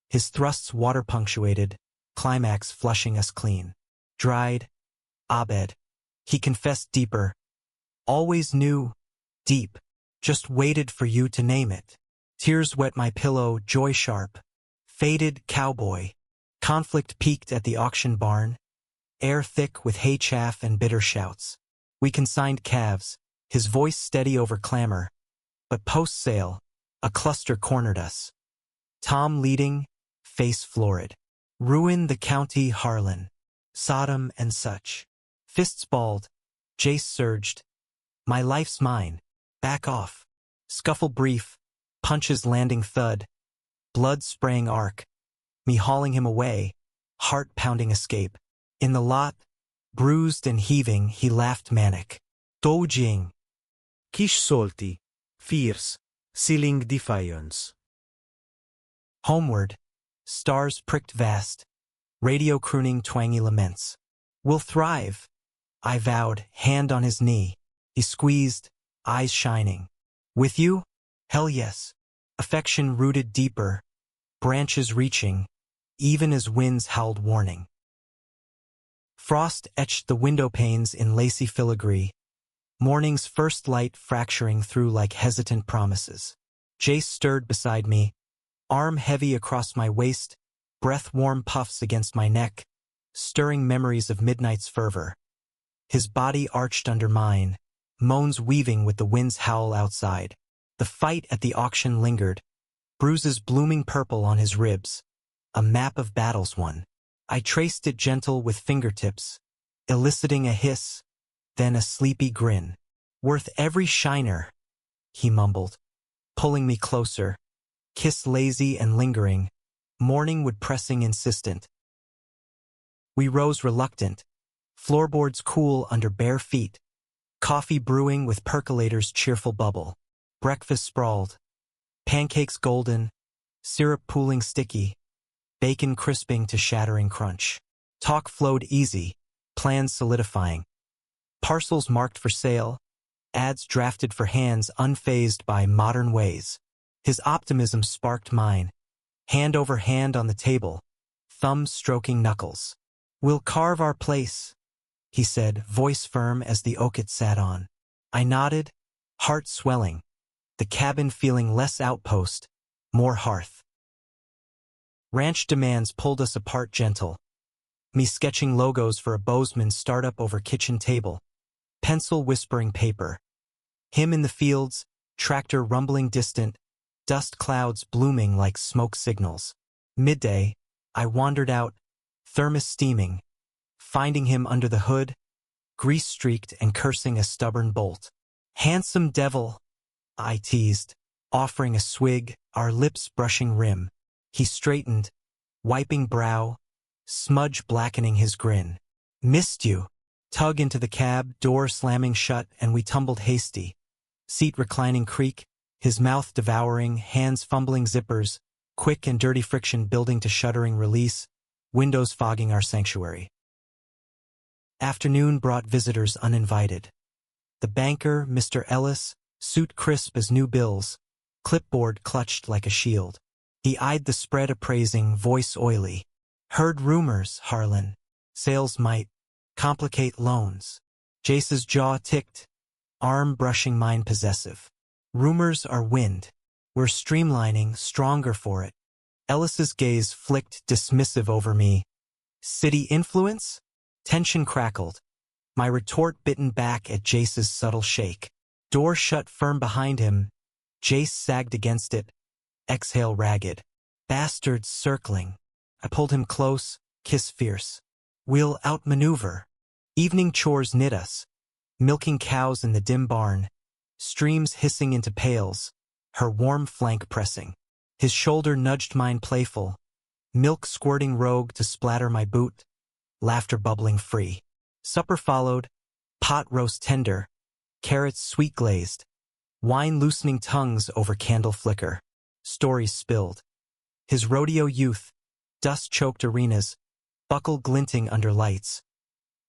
His thrusts water punctuated, climax flushing us clean. Dried, Abed. He confessed deeper. Always knew, deep. Just waited for you to name it. Tears wet my pillow, joy sharp. Faded cowboy. Conflict peaked at the auction barn. Air thick with hay chaff and bitter shouts. We consigned calves, his voice steady over clamor. But post-sale, a cluster cornered us. Tom leading, face florid. Ruin the county Harlan. Sodom and such. Fists balled. Jace surged. My life's mine. Back off. Scuffle brief. Punches landing thud. Blood spraying arc. Me hauling him away. Heart pounding escape. In the lot, bruised and heaving, he laughed manic. Dojing. Kish salty, fierce, sealing defiance. Homeward. Stars pricked vast. Radio crooning twangy laments. We'll thrive. I vowed, hand on his knee. He squeezed, eyes shining. With you? Hell yes. Affection rooted deeper. Branches reaching, even as winds howled warning. Frost etched the window panes in lacy filigree. Morning's first light fracturing through like hesitant promises. Jace stirred beside me, arm heavy across my waist, breath warm puffs against my neck, stirring memories of midnight's fervor. His body arched under mine, moans weaving with the wind's howl outside. The fight at the auction lingered, bruises blooming purple on his ribs, a map of battles won. I traced it gentle with fingertips, eliciting a hiss, then a sleepy grin. Worth every shiner, he mumbled, pulling me closer, kiss lazy and lingering, morningwood pressing insistent. We rose reluctant, floorboards cool under bare feet, coffee brewing with percolator's cheerful bubble, breakfast sprawled, pancakes golden, syrup pooling sticky, bacon crisping to shattering crunch. Talk flowed easy, plans solidifying. Parcels marked for sale, ads drafted for hands unfazed by modern ways. His optimism sparked mine, hand over hand on the table, thumbs stroking knuckles. We'll carve our place, he said, voice firm as the oak it sat on. I nodded, heart swelling, the cabin feeling less outpost, more hearth. Ranch demands pulled us apart gentle. Me sketching logos for a Bozeman startup over kitchen table. Pencil whispering paper. Him in the fields, tractor rumbling distant, dust clouds blooming like smoke signals. Midday, I wandered out, thermos steaming, finding him under the hood, grease-streaked and cursing a stubborn bolt. Handsome devil, I teased, offering a swig, our lips brushing rim. He straightened, wiping brow, smudge blackening his grin. Missed you. Tug into the cab, door slamming shut, and we tumbled hasty. Seat reclining creak, his mouth devouring, hands fumbling zippers, quick and dirty friction building to shuddering release, windows fogging our sanctuary. Afternoon brought visitors uninvited. The banker, Mr. Ellis, suit crisp as new bills, clipboard clutched like a shield. He eyed the spread appraising, voice oily. Heard rumors, Harlan. Sales might complicate loans. Jace's jaw ticked, arm brushing mine possessive. Rumors are wind. We're streamlining, stronger for it. Ellis's gaze flicked dismissive over me. City influence? Tension crackled. My retort bitten back at Jace's subtle shake. Door shut firm behind him. Jace sagged against it. Exhale ragged. Bastards circling. I pulled him close, kiss fierce. We'll outmaneuver. Evening chores knit us. Milking cows in the dim barn. Streams hissing into pails. Her warm flank pressing. His shoulder nudged mine playful, milk squirting rogue to splatter my boot, laughter bubbling free. Supper followed, pot roast tender, carrots sweet glazed, wine loosening tongues over candle flicker, stories spilled. His rodeo youth, dust-choked arenas, buckle glinting under lights.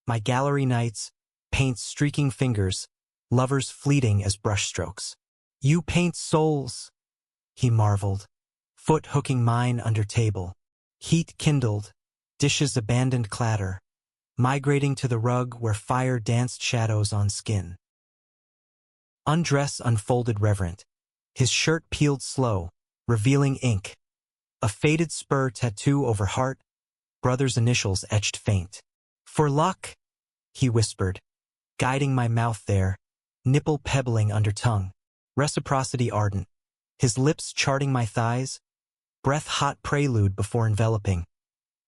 My gallery nights, paints streaking fingers, lovers fleeting as brushstrokes. You paint souls, he marveled, foot hooking mine under table. Heat kindled, dishes abandoned clatter, migrating to the rug where fire danced shadows on skin. Undress unfolded reverent, his shirt peeled slow, revealing ink. A faded spur tattoo over heart, brother's initials etched faint. For luck, he whispered, guiding my mouth there, nipple pebbling under tongue, reciprocity ardent, his lips charting my thighs, breath-hot prelude before enveloping,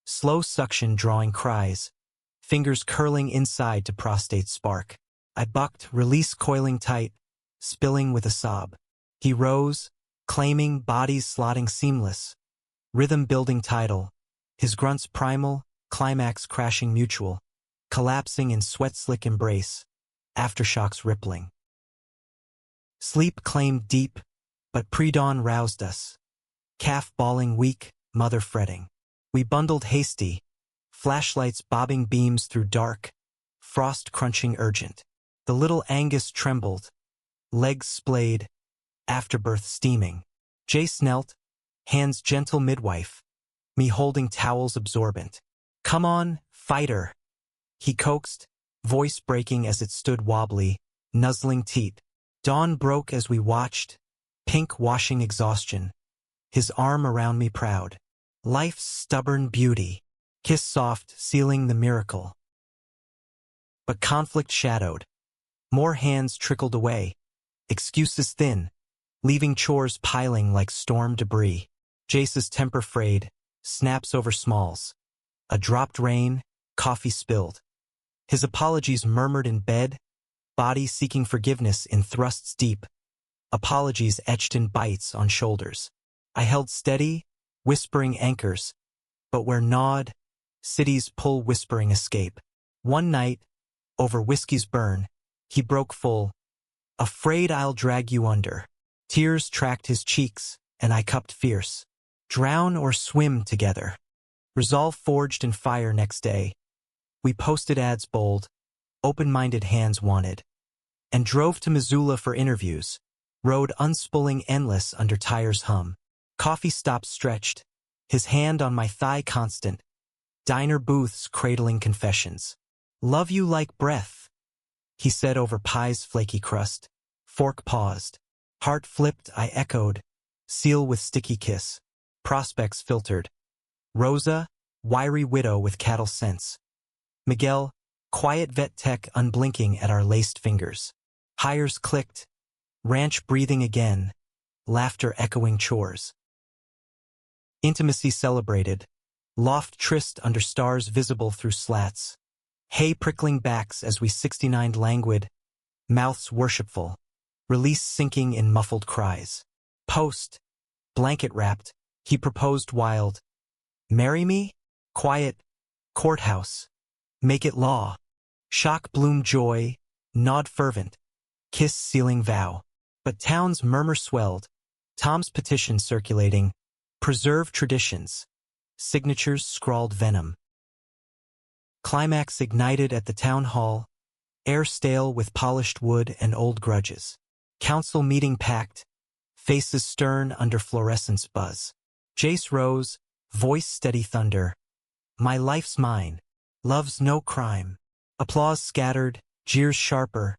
slow suction drawing cries, fingers curling inside to prostate spark. I bucked, release coiling tight, spilling with a sob. He rose, claiming bodies slotting seamless, rhythm building tidal, his grunts primal, climax crashing mutual, collapsing in sweat-slick embrace, aftershocks rippling. Sleep claimed deep, but pre-dawn roused us. Calf bawling weak, mother fretting. We bundled hasty, flashlights bobbing beams through dark, frost crunching urgent. The little Angus trembled, legs splayed, afterbirth steaming. Jace knelt, hands gentle midwife, me holding towels absorbent. Come on, fighter, he coaxed, voice breaking as it stood wobbly, nuzzling teat. Dawn broke as we watched, pink washing exhaustion, his arm around me proud. Life's stubborn beauty, kiss soft, sealing the miracle. But conflict shadowed. More hands trickled away, excuses thin, leaving chores piling like storm debris. Jace's temper frayed, snaps over smalls. A dropped rain, coffee spilled. His apologies murmured in bed, body seeking forgiveness in thrusts deep. Apologies etched in bites on shoulders. I held steady, whispering anchors, but where gnawed, cities pull whispering escape. One night, over whiskey's burn, he broke full, afraid I'll drag you under. Tears tracked his cheeks, and I cupped fierce. Drown or swim together. Resolve forged in fire next day. We posted ads bold, open-minded hands wanted, and drove to Missoula for interviews, road unspooling endless under tires hum. Coffee stops stretched, his hand on my thigh constant, diner booths cradling confessions. Love you like breath, he said over pie's flaky crust. Fork paused. Heart flipped, I echoed, seal with sticky kiss. Prospects filtered. Rosa, wiry widow with cattle sense. Miguel, quiet vet tech unblinking at our laced fingers. Hires clicked, ranch breathing again, laughter echoing chores. Intimacy celebrated, loft tryst under stars visible through slats. Hay prickling backs as we 69'd languid, mouths worshipful, release sinking in muffled cries. Post, blanket wrapped, he proposed wild. Marry me? Quiet, courthouse. Make it law. Shock bloom joy, nod fervent, kiss sealing vow. But town's murmur swelled, Tom's petition circulating, preserve traditions, signatures scrawled venom. Climax ignited at the town hall, air stale with polished wood and old grudges. Council meeting packed, faces stern under fluorescence buzz. Jace rose, voice steady thunder. My life's mine, love's no crime. Applause scattered, jeers sharper,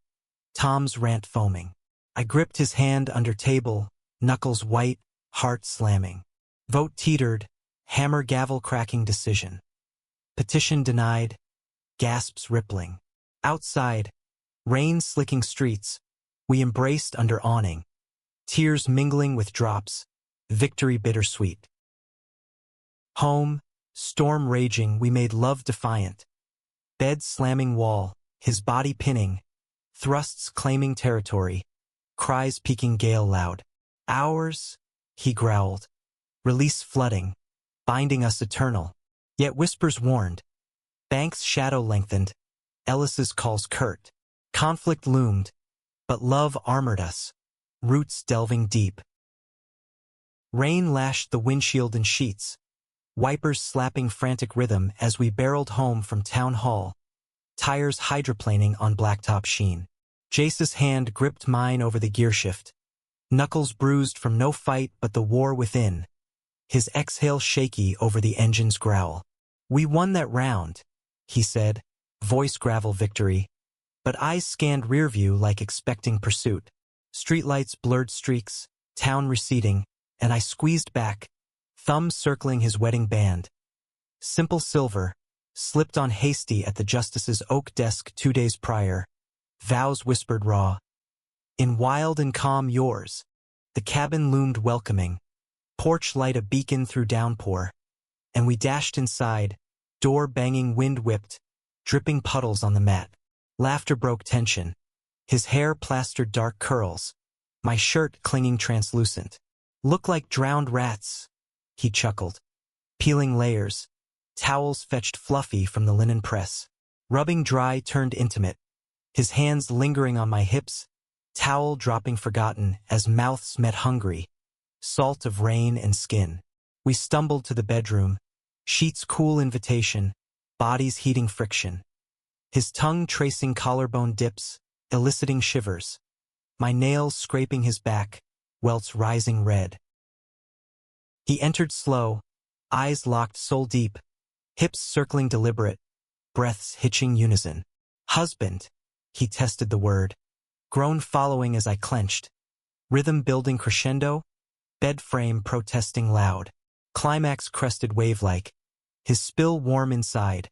Tom's rant foaming. I gripped his hand under table, knuckles white, heart slamming. Vote teetered, hammer gavel cracking decision. Petition denied, gasps rippling. Outside, rain slicking streets, we embraced under awning. Tears mingling with drops, victory bittersweet. Home, storm raging, we made love defiant. Bed slamming wall, his body pinning, thrusts claiming territory, cries peaking gale loud. Ours, he growled, release flooding, binding us eternal. Yet whispers warned. Banks' shadow lengthened, Ellis's calls curt. Conflict loomed, but love armored us, roots delving deep. Rain lashed the windshield in sheets, wipers slapping frantic rhythm as we barreled home from town hall, tires hydroplaning on blacktop sheen. Jace's hand gripped mine over the gearshift, knuckles bruised from no fight but the war within, his exhale shaky over the engine's growl. "We won that round," he said, voice gravel victory, but eyes scanned rearview like expecting pursuit. Streetlights blurred streaks, town receding, and I squeezed back, thumbs circling his wedding band. Simple silver, slipped on hasty at the justice's oak desk 2 days prior. Vows whispered raw. In wild and calm yours. The cabin loomed welcoming, porch light a beacon through downpour, and we dashed inside, door banging wind-whipped, dripping puddles on the mat. Laughter broke tension. His hair plastered dark curls, my shirt clinging translucent. "Look like drowned rats," he chuckled. Peeling layers, towels fetched fluffy from the linen press. Rubbing dry turned intimate, his hands lingering on my hips, towel dropping forgotten as mouths met hungry, salt of rain and skin. We stumbled to the bedroom, sheets cool invitation, bodies heating friction. His tongue tracing collarbone dips, eliciting shivers. My nails scraping his back, welts rising red. He entered slow, eyes locked soul deep, hips circling deliberate, breaths hitching unison. "Husband," he tested the word, groan following as I clenched. Rhythm building crescendo, bed frame protesting loud. Climax crested wave-like, his spill warm inside.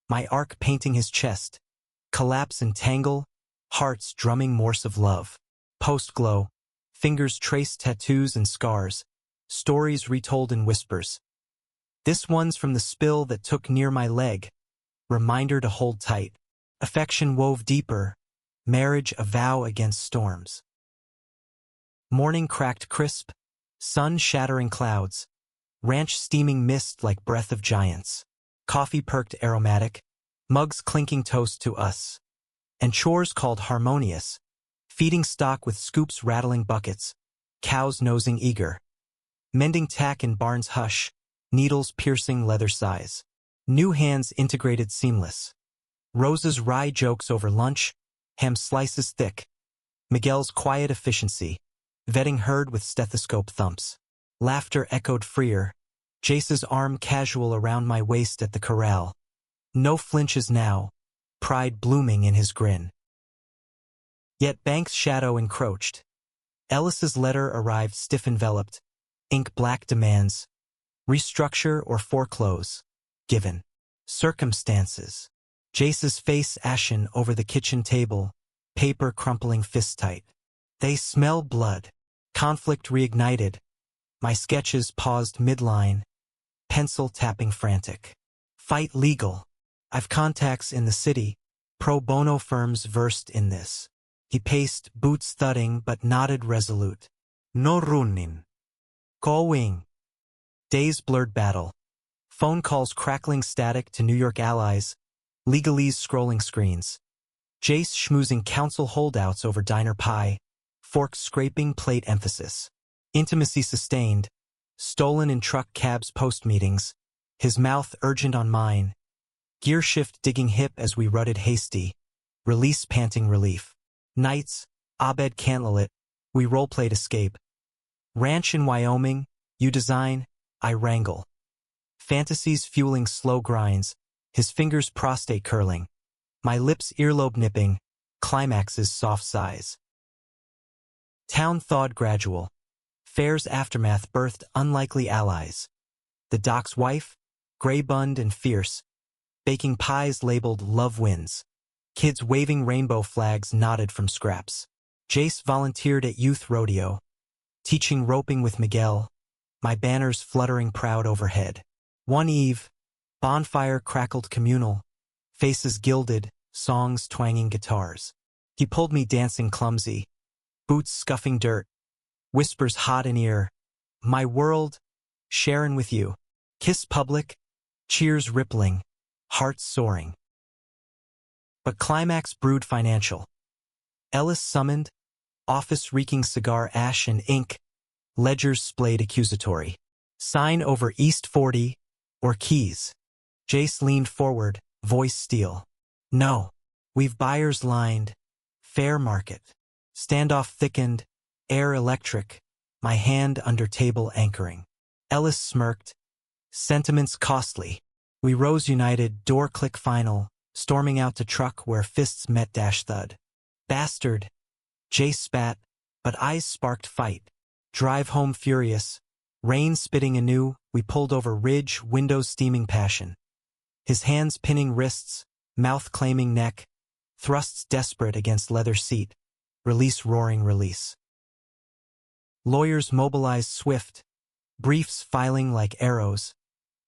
My arc painting his chest, collapse and tangle, hearts drumming morse of love. Post-glow, fingers trace tattoos and scars, stories retold in whispers. This one's from the spill that took near my leg, reminder to hold tight. Affection wove deeper, marriage a vow against storms. Morning cracked crisp, sun shattering clouds, ranch steaming mist like breath of giants. Coffee perked aromatic, mugs clinking toast to us. And chores called harmonious, feeding stock with scoops rattling buckets, cows nosing eager. Mending tack in barn's hush, needles piercing leather size. New hands integrated seamless. Rose's wry jokes over lunch, ham slices thick. Miguel's quiet efficiency, vetting heard with stethoscope thumps. Laughter echoed freer, Jace's arm casual around my waist at the corral. No flinches now, pride blooming in his grin. Yet Banks' shadow encroached. Ellis's letter arrived stiff enveloped, ink black demands, restructure or foreclose, given circumstances. Jace's face ashen over the kitchen table, paper crumpling fist tight. They smell blood. Conflict reignited. My sketches paused midline, pencil tapping frantic. Fight legal. I've contacts in the city, pro bono firms versed in this. He paced, boots thudding but nodded resolute. No running. Going. Days blurred battle. Phone calls crackling static to New York allies, legalese scrolling screens. Jace schmoozing council holdouts over diner pie, forks scraping plate emphasis. Intimacy sustained, stolen in truck cabs post-meetings, his mouth urgent on mine. Gear shift digging hip as we rutted hasty, release panting relief. Nights, Abed cantlelit, we role-played escape. Ranch in Wyoming, you design, I wrangle. Fantasies fueling slow grinds, his fingers prostate curling. My lips earlobe nipping, climaxes soft sighs. Town thawed gradual. Fair's aftermath birthed unlikely allies. The doc's wife, gray-bunned and fierce, baking pies labeled love wins. Kids waving rainbow flags nodded from scraps. Jace volunteered at youth rodeo, teaching roping with Miguel, my banners fluttering proud overhead. One eve, bonfire crackled communal, faces gilded, songs twanging guitars. He pulled me dancing clumsy, boots scuffing dirt, whispers hot in ear. My world, sharin' with you. Kiss public, cheers rippling, hearts soaring. But climax brewed financial. Ellis summoned, office reeking cigar ash and ink, ledgers splayed accusatory. Sign over East 40, or keys. Jace leaned forward, voice steel. No. We've buyers lined. Fair market. Standoff thickened, air electric, my hand under table anchoring. Ellis smirked. Sentiments costly. We rose united, door click final, storming out to truck where fists met dash thud. Bastard. Jace spat, but eyes sparked fight. Drive home furious. Rain spitting anew, we pulled over ridge, windows steaming passion. His hands pinning wrists, mouth claiming neck, thrusts desperate against leather seat, release roaring release. Lawyers mobilized swift, briefs filing like arrows,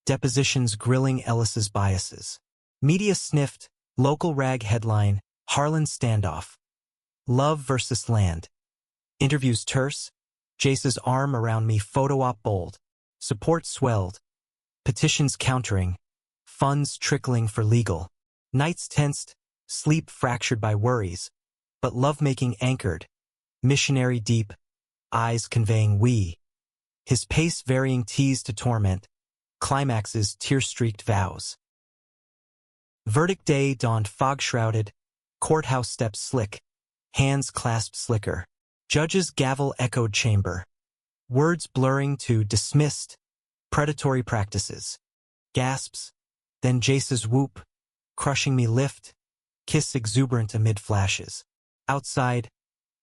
depositions grilling Ellis's biases. Media sniffed, local rag headline, Harlan standoff. Love versus land. Interviews terse, Jace's arm around me photo op bold. Support swelled. Petitions countering. Funds trickling for legal. Nights tensed, sleep fractured by worries. But lovemaking anchored. Missionary deep, eyes conveying we. His pace varying tease to torment. Climaxes tear-streaked vows. Verdict day dawned fog-shrouded. Courthouse steps slick. Hands clasped slicker. Judge's gavel echoed chamber. Words blurring to dismissed. Predatory practices. Gasps. Then Jace's whoop. Crushing me lift. Kiss exuberant amid flashes. Outside.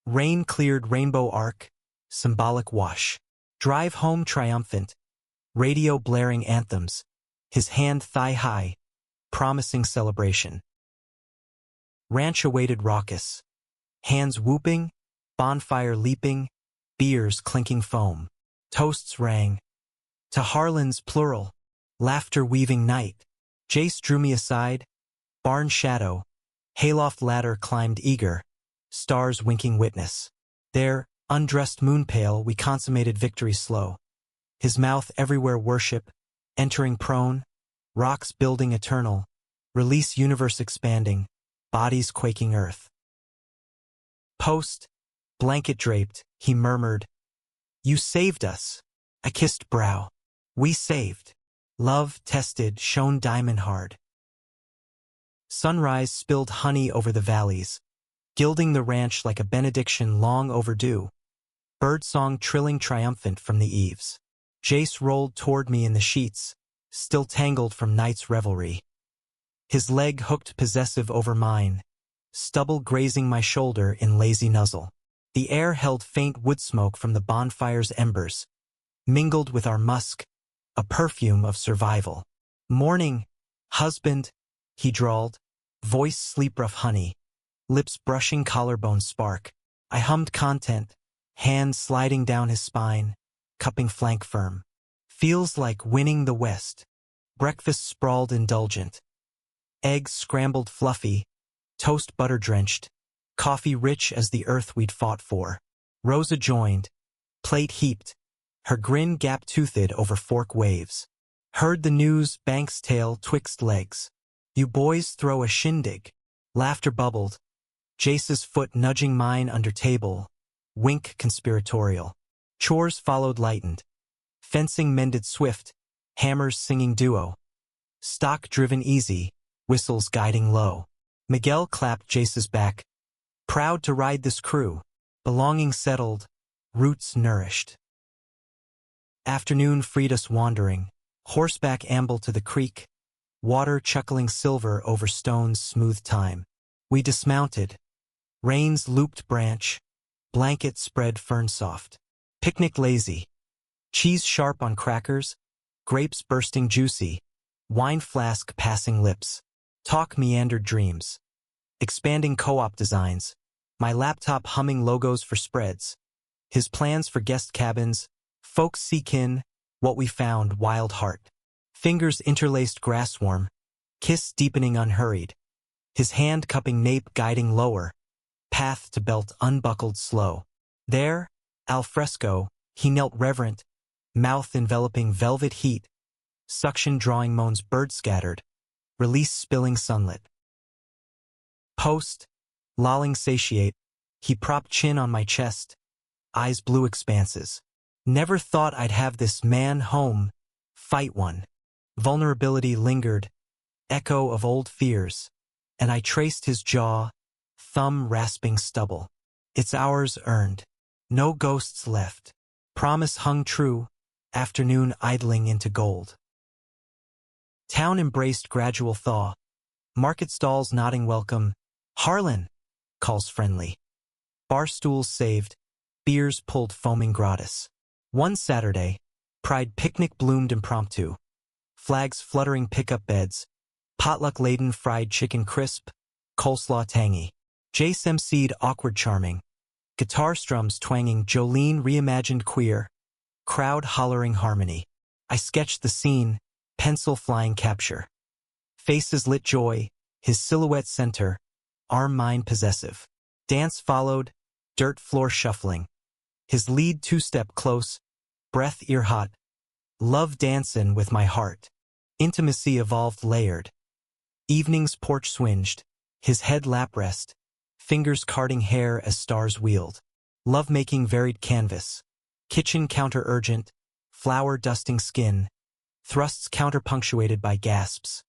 Rain-cleared rainbow arc. Symbolic wash. Drive home triumphant. Radio blaring anthems. His hand thigh-high. Promising celebration. Ranch awaited raucous. Hands whooping. Bonfire leaping, beers clinking foam. Toasts rang. To Harlan's plural, laughter weaving night. Jace drew me aside. Barn shadow, hayloft ladder climbed eager. Stars winking witness. There, undressed moon pale, we consummated victory slow. His mouth everywhere worship, entering prone. Rocks building eternal. Release universe expanding. Bodies quaking earth. Post. Blanket draped, he murmured. You saved us. I kissed brow. We saved. Love tested, shone diamond hard. Sunrise spilled honey over the valleys, gilding the ranch like a benediction long overdue. Birdsong trilling triumphant from the eaves. Jace rolled toward me in the sheets, still tangled from night's revelry. His leg hooked possessive over mine, stubble grazing my shoulder in lazy nuzzle. The air held faint wood smoke from the bonfire's embers, mingled with our musk, a perfume of survival. Morning, husband, he drawled, voice sleep-rough honey, lips brushing collarbone spark. I hummed content, hand sliding down his spine, cupping flank firm. Feels like winning the West. Breakfast sprawled indulgent. Eggs scrambled fluffy, toast butter-drenched, coffee rich as the earth we'd fought for. Rosa joined, plate heaped, her grin gap-toothed over fork waves. Heard the news, Bank's tail twixt legs. You boys throw a shindig. Laughter bubbled. Jace's foot nudging mine under table. Wink conspiratorial. Chores followed lightened. Fencing mended swift. Hammers singing duo. Stock driven easy. Whistles guiding low. Miguel clapped Jace's back. Proud to ride this crew. Belonging settled. Roots nourished. Afternoon freed us wandering. Horseback amble to the creek. Water chuckling silver over stones smooth time. We dismounted. Rain's looped branch. Blanket spread fern soft. Picnic lazy. Cheese sharp on crackers. Grapes bursting juicy. Wine flask passing lips. Talk meandered dreams. Expanding co-op designs. My laptop humming logos for spreads. His plans for guest cabins. Folks seek in. What we found, wild heart. Fingers interlaced grassworm. Kiss deepening unhurried. His hand cupping nape guiding lower. Path to belt unbuckled slow. There, al fresco, he knelt reverent. mouth enveloping velvet heat, suction drawing moans bird scattered, release spilling sunlit. Post, lolling satiate, he propped chin on my chest, eyes blue expanses. Never thought I'd have this man home, fight one. Vulnerability lingered, echo of old fears, and I traced his jaw, thumb rasping stubble. It's ours earned. No ghosts left. Promise hung true, afternoon idling into gold. Town embraced gradual thaw. Market stalls nodding welcome. Harlan, calls friendly. Bar stools saved, beers pulled foaming gratis. One Saturday, Pride picnic bloomed impromptu. Flags fluttering pickup beds, potluck-laden fried chicken crisp, coleslaw tangy. Jace emceed awkward charming. Guitar strums twanging Jolene reimagined queer. Crowd hollering harmony. I sketched the scene, pencil flying capture. Faces lit joy, his silhouette center, arm mind possessive. Dance followed, dirt floor shuffling. His lead two-step close, breath ear hot. Love dancin' with my heart. Intimacy evolved layered. Evenings porch swinged, his head lap rest, fingers carding hair as stars wheeled. Love-making varied canvas. Kitchen counter urgent, flower dusting skin, thrusts counter-punctuated by gasps.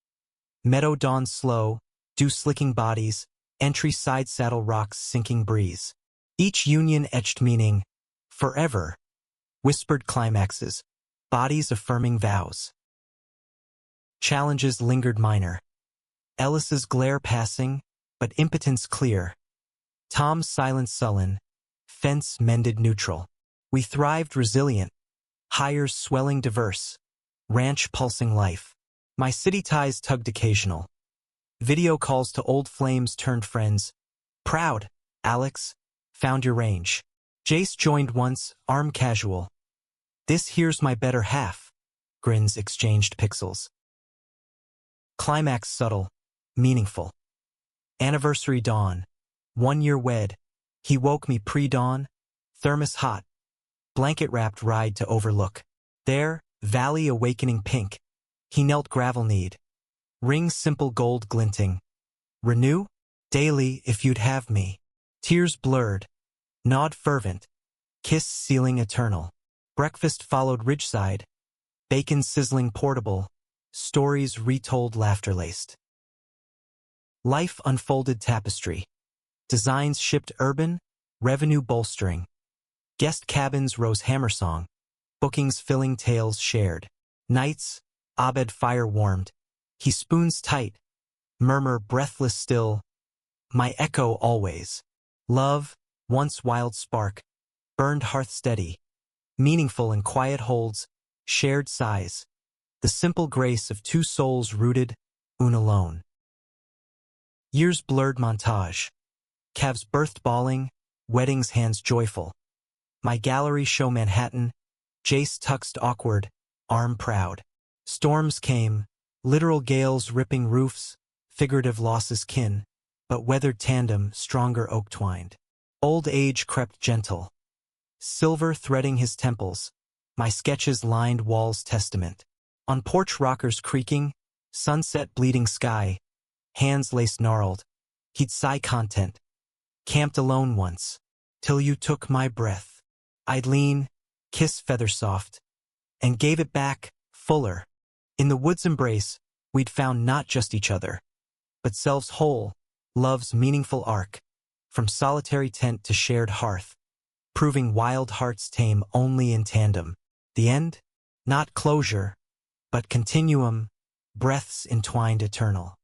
Meadow dawn slow, dew slicking bodies, entry side saddle rocks sinking breeze. Each union etched meaning, forever. Whispered climaxes, bodies affirming vows. Challenges lingered minor. Ellis's glare passing, but impotence clear. Tom's silence sullen, fence mended neutral. We thrived resilient, hires swelling diverse, ranch pulsing life. My city ties tugged occasional. Video calls to old flames turned friends. Proud, Alex, found your range. Jace joined once, arm casual. This here's my better half. Grins exchanged pixels. Climax subtle, meaningful. Anniversary dawn. 1 year wed. He woke me pre-dawn. Thermos hot. Blanket wrapped ride to overlook. There, valley awakening pink. He knelt gravel kneed. Ring simple gold glinting. Renew? Daily if you'd have me. Tears blurred. Nod fervent. Kiss sealing eternal. Breakfast followed ridgeside. Bacon sizzling portable. Stories retold laughter-laced. Life unfolded tapestry. Designs shipped urban, revenue bolstering. Guest cabins rose hammer song. Bookings filling tales shared. Nights, Abed fire warmed. He spoons tight. Murmur breathless still. My echo always. Love, once wild spark. Burned hearth steady. Meaningful in quiet holds. Shared sighs. The simple grace of two souls rooted, un alone. Years blurred montage. Calves birthed bawling, weddings hands joyful. My gallery show Manhattan, Jace tuxed awkward, arm proud. Storms came, literal gales ripping roofs, figurative losses kin, but weathered tandem stronger oak twined. Old age crept gentle. Silver threading his temples, my sketches lined walls testament. On porch rockers creaking, sunset bleeding sky, hands lace gnarled, he'd sigh content. Camped alone once, till you took my breath. I'd lean, kiss feather soft, and gave it back, fuller. In the wood's embrace, we'd found not just each other, but selves whole, love's meaningful arc, from solitary tent to shared hearth, proving wild hearts tame only in tandem. The end? Not closure, but continuum, breaths entwined eternal.